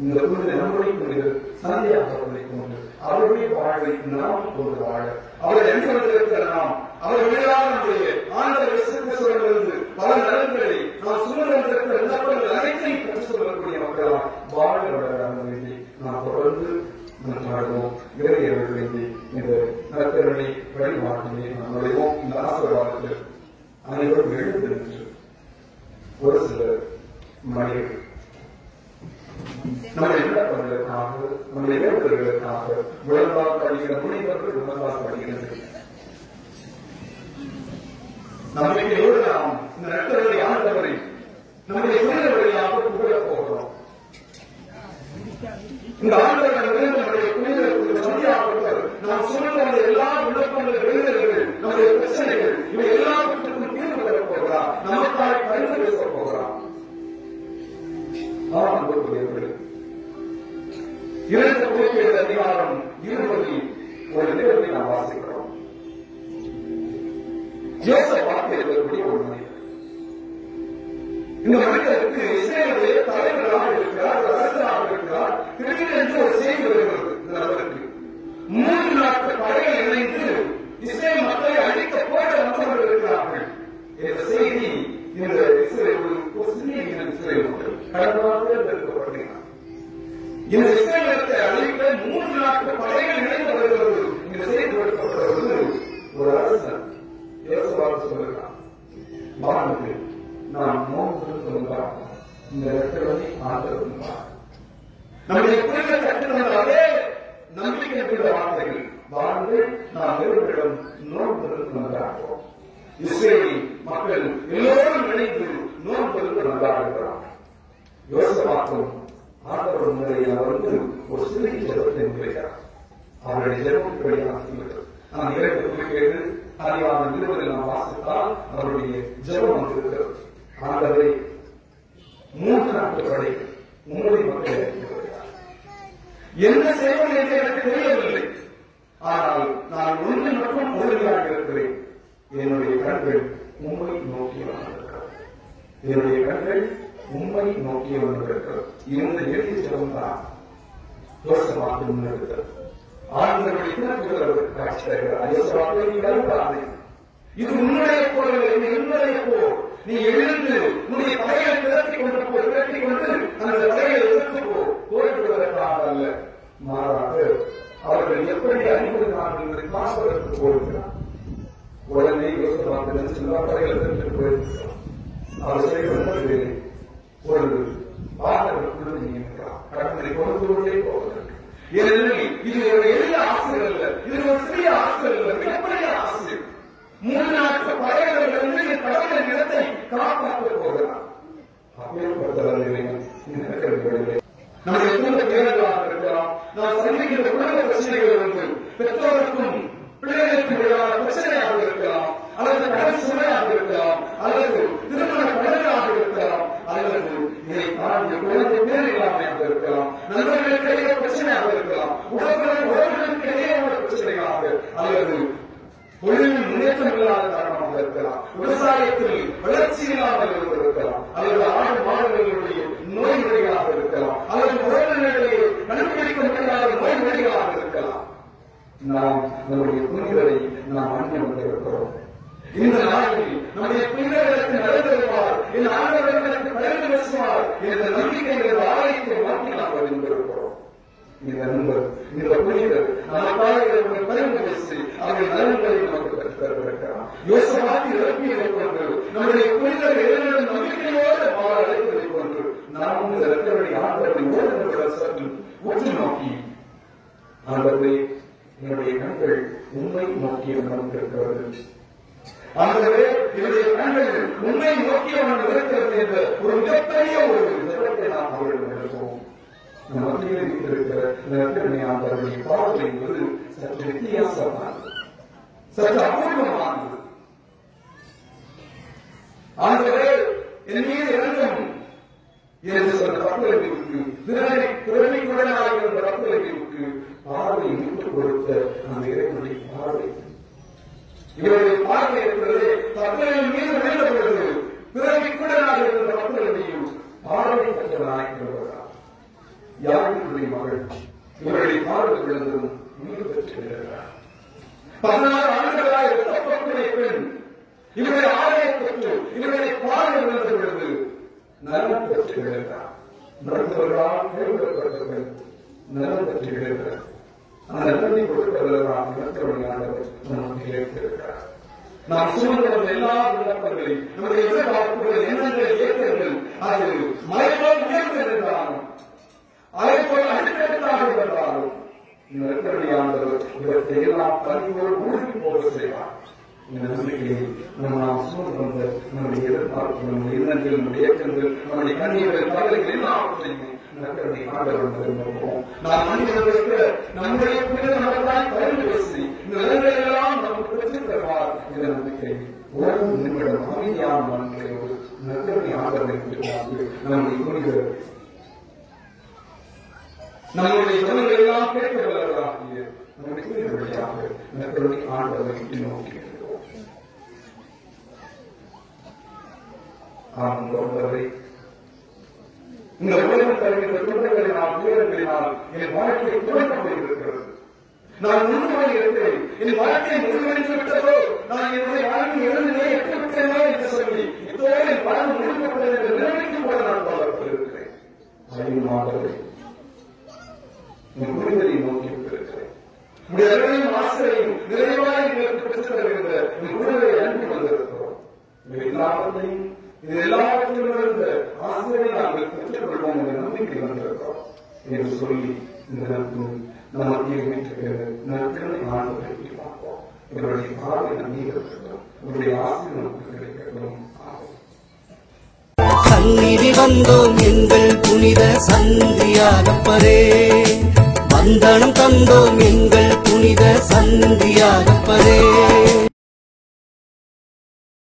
இந்த புனித நம்முடைய புனித சந்தியாகவர்களை கொண்டு அவருடைய வாழ்வை நாம் கொண்டு வாழ அவரை எண்ணிருக்கிற நாம் அவர் விளையாட நம்முடைய ஆண்டவர் சிறுமிலிருந்து பல நலன்களை நாம் சுமந்திருக்கிற விண்ணப்பங்கள் அனைத்தையும் பெற்றுச் சொல்லக்கூடிய மக்களால் வாழ வேண்டி நாம் தொடர்ந்து நாடுவோம். இறையர்கள் வேண்டி இந்த நற்கருணை வழிபாட்டினை நாம் நுழைவோம். இந்த ஆசீர்வாதத்தில் அனைவரும் எழுந்து நின்று ஒரு சில மனிதர்கள் நம்முடைய விண்ணப்பங்களுக்காக, நம்முடைய வேண்டுதல்களுக்காக உடன்பாடு படிக்கிற முனைவர்கள் உடன்பாடு படிக்கிறது. நம்பிக்கையோடு நாம் இந்த நற்கருணை ஆண்டவரை நம்முடைய புனித வழியாக புகழப் போகிறோம். இந்த ஆண்டவரிடமிருந்து நம்முடைய புனித சந்தியாகவர்கள் நாம் சொல்லுகிற எல்லா விண்ணப்பங்கள், வேண்டுதல்கள், நம்முடைய பிரச்சனைகள் இவை எல்லாவற்றுக்கும் தீர்வு பெறப் போகிறார். நமக்காக பரிந்து பேசப் போகிறார். இரண்டு குறிப்பிட்ட அதிகாரம் 20 ஒரு நிகழ்வை நாம் வாசிக்கிறோம். யோசேப் பார்க்கக்கூடிய ஒரு மனிதர். இந்த மனிதருக்கு இஸ்ரேலுடைய தலைவராக இருக்கிறார், அரசராக இருக்கிறார். திடீரென்று ஒரு செய்தி வருகிறது. இந்த நபருக்கு 3 நாட்கள் படைகள் இணைந்து இஸ்ரேல் மக்களை அழிக்க போட வந்தவர்கள் இருக்கிறார்கள் என்ற செய்தி இந்த இஸ்ரேல் ஒரு சிறிய இஸ்ரேல் மக்கள் கடந்ததாக எடுக்கப்படுகிறார். இந்த இஸ்ரேலத்தை அழிக்க 3 நாட்கள் படைகள் இணைந்து வருகிறது. இந்த செய்தி கொடுக்கப்படுவது ஒரு அரசன் யோசேப் சொல்கிறார், வானது நாம் நோன்பு சொல்கிறார், இந்த இடத்திலே ஆதரவு நம்முடைய புனித கட்டுகின்ற அதே நம்பிக்கை என்கிற வார்த்தைகள் வாழ்ந்து நாம் எவர்களிடம் நோன்பு கொண்டாடுவோம். இஸ்ரேலி மக்கள் எல்லோரும் இணைந்து நோன்பு கொண்டாடுகிறார். யோசேப்பும் ஆண்டவர் முறையில் வந்து ஒரு சிறிய ஜெபத்தை முறைகிறார். அவருடைய ஜெபப்படியாக சொல்கிறது. நாம் 2 குறிப்பேடு அதிகாரம் 20 நாம் வாசித்தால் அவருடைய ஜெபம் வந்திருக்கிறது. ஆண்டவரை 3 நாட்கள் படை உங்களுடைய மக்களை என்ன செய்வது என்று எனக்கு தெரியவில்லை. ஆனால் நான் ஒன்று மட்டும் உறுதியாக இருக்கிறேன். என்னுடைய கண்கள் உண்மை நோக்கியவர்கள். என்னுடைய கண்கள் உண்மை நோக்கியவர்கள். இந்த எழுதி சிறந்தான் யோசேப் முன்னெடுக்கிறது. ஆண்களுடைய திறப்புகளுக்கு காட்சி தருகிறார். இது உன்னுடைய போல், என்னுடைய போல். நீ எழுந்து உன்னுடைய படைகளை திரட்டி கொண்டு அந்த படைகளை எதிர்த்து போரிடுவதற்காக அல்ல, மாறாக அவர்கள் எப்படி அறிவுறுகிறார்கள் என்பதை பார்ப்பதற்கு போகிறார். உடனே யோசேப் எல்லா படைகளை திரட்டு போயிருக்கிறார். அவர் செய்வது ஒரு பாடலுக்குள் நியமிக்கிறார். கடற்கரை கொண்டு கொண்டே போவதற்கு. ஏனெனில் இது ஒரு எளிய ஆசிரியர் அல்ல, இது ஒரு சிறிய ஆசிரியர் அல்ல, மிகப்பெரிய ஆசிரியர். 3 நாட்கள் படைகளிலிருந்து கடற்கரை நிலத்தை காப்பாற்றப் போகிறார். நம்முடைய குடும்ப தேவைகளாக இருக்கலாம், நாம் சந்திக்கின்ற குடும்ப பிரச்சனைகள் வந்து பெற்றோருக்கும் பிள்ளைகளுக்கும் இடையிலான பிரச்சனையாக இருக்கலாம், அல்லது கடன் சுமையாக இருக்கலாம், அல்லது திருமண கடனாக இருக்கலாம், அல்லது இதை தாண்டிய குழந்தை பேர் இல்லாமையாக இருக்கலாம், நண்பர்களுக்கு இடையே பிரச்சனையாக இருக்கலாம், உறவுகளுக்கு இடையே உள்ள பிரச்சனையாக, அல்லது தொழிலில் முன்னேற்றம் இல்லாத காரணமாக இருக்கலாம், விவசாயத்தில் வளர்ச்சி இல்லாமல் இருக்கலாம், அல்லது நம்முடைய புனிதரை நாம் அணிந்து கொண்டிருக்கிறோம். இந்த நாளில் நம்முடைய புனிதர்களுக்கு நடந்திருப்பார், என் ஆண்டவர்களுக்கு பயிர் பேசுவார் என்ற நம்பிக்கை ஆலயத்தை மாற்றி நாம் அறிந்திருக்கிறோம். இந்த நண்பர், இந்த புனிதர் நமக்காக பயிர் பேசி அவர்கள் நலன்களை நமக்கு பெற்றிருக்கிறார். யோசபாத்தி இறப்பியதை கொண்டு நம்முடைய புனிதர் இறைவனின் நம்பிக்கையோடு வாழ அழைப்பதை கொண்டு நாம் இந்த இரத்தவழி ஆண்டவரை ஓடுகிற உற்று நோக்கி, ஆண்டவரே என்னுடைய கண்கள் உண்மை நோக்கிய இருக்கிறது, ஆண்டவரே என்னுடைய கண்கள் உண்மை நோக்கிய இருக்கிறது என்ற ஒரு மிகப்பெரிய ஒரு நிலத்தை நாம் அவர்கள் எழுதுவோம். நம் மத்தியில் இருக்கிற ஆண்டவருடைய பாடல் என்பது சற்று வித்தியாசமானது, சற்று அபூர்வமானது. ஆண்டவரே என் மீது இறங்கும் என்று சொன்ன பக்தர்களுக்கு, பிறவிக்குடனாக இருந்த பக்தர்களுக்கு பார்வை மீட்டு கொடுத்த அந்த இறைவனுடைய பார்வை, இவருடைய பார்வை இருக்கிறது பக்தர்கள் மீது விழுந்த பொழுது பிறவிக்குடனாக இருந்த பக்தர்களையும் பார்வை பெற்றவனாய் இருக்கிறார். யாருடைய மகள் இவருடைய பார்வை விழுந்ததும் மீது பெற்றிருக்கிறார். 16 ஆண்டுகளாக தப்பக்கூடிய பெண் இவருடைய ஆலயத்திற்கு இவருடைய பார்வை விழுந்த பொழுது நலம் பெற்றிருக்கிறார். மருத்துவர்களால் கைவிடப்பட்ட பெண் நலம் பெற்றிருக்கிறார். அந்த நலனை கொடுப்பதற்கான இலக்கவழியானவர் நமக்கு ஏற்றிருக்கிறார். நாம் சுமந்து வந்த எல்லா விண்ணப்பங்களையும் நம்முடைய எதிர்பார்ப்புகள், எண்ணங்கள், இயக்கங்கள் அது மலைபோல் உயர்ந்திருந்தாலும் அலைபோல் அடிக்கட்டாக இருந்தாலும் இந்த இலக்கவழியானவர் இவற்றை எல்லாம் பணியோடு மூழ்கி போக செய்வார். இந்த நம்பிக்கையை நாம் சுமந்து வந்த நம்முடைய எதிர்பார்ப்பு, நம்முடைய எண்ணங்கள், நம்முடைய இயக்கங்கள், நம்முடைய கண்ணீர்கள், கவலைகள் எல்லாவற்றையும் நாம் மனிதர்களுக்கு நம்முடைய புனித நபர்களாய் பயிர் பேசி இந்த நிலங்களை எல்லாம் நமக்கு பெற்றுத் தருவார் என்ற நம்பிக்கை ஒரு நிமிடம் அமைதியான மனநிலையோடு நற்கருணை ஆண்டவரை நம்முடைய புனிதர் நம்முடைய குணங்கள் எல்லாம் கேட்க வல்லவராகிய நம்முடைய புனிதர் வழியாக நற்கருணை ஆண்டவரை நோக்கி ஆண்டவரை இந்த உலகம் தருகின்ற துன்பங்களினால், துயரங்களினால் என் வாழ்க்கை துவக்கப்பட்டிருக்கிறது. நான் முன்னுமாய் இருக்கிறேன், என் வாழ்க்கை முடிவடைந்து விட்டதோ, நான் என்னுடைய வாழ்க்கை எழுதினே எட்டு விட்டேனோ என்று சொல்லி இதோடு என் வாழ்வு முடிக்கப்பட்டது என்ற நிலைமைக்கு கூட நான் வளர்த்திருக்கிறேன். அறிவுமானவரை என் புரிதலை நோக்கி விட்டிருக்கிறேன். உடைய அறிவையும் ஆசிரியரையும் நிறைவாக எங்களுக்கு பெற்றுத் தருகின்ற என் புரிதலை அனுப்பி வந்திருக்கிறோம். இவை எல்லாவற்றையும் இது எல்லாவற்றிலும் இருந்த ஆசிரியரை நாங்கள் பெற்றுக் கொள்வோம் என்ற நம்பிக்கை வந்திருக்கிறோம் என்று சொல்லி இந்த நமக்கு நற்கருணை ஆண்டவரை பார்ப்போம். இவருடைய பார்வை நம்பியிருக்கிறோம். இவருடைய ஆசிரியர் நமக்கு கிடைக்கிறோம். சந்நிதி வந்தோம் எங்கள் புனித சந்தியாகப்பரே, வந்தனம் தந்தோம் எங்கள் புனித சந்தியாகப்பரே.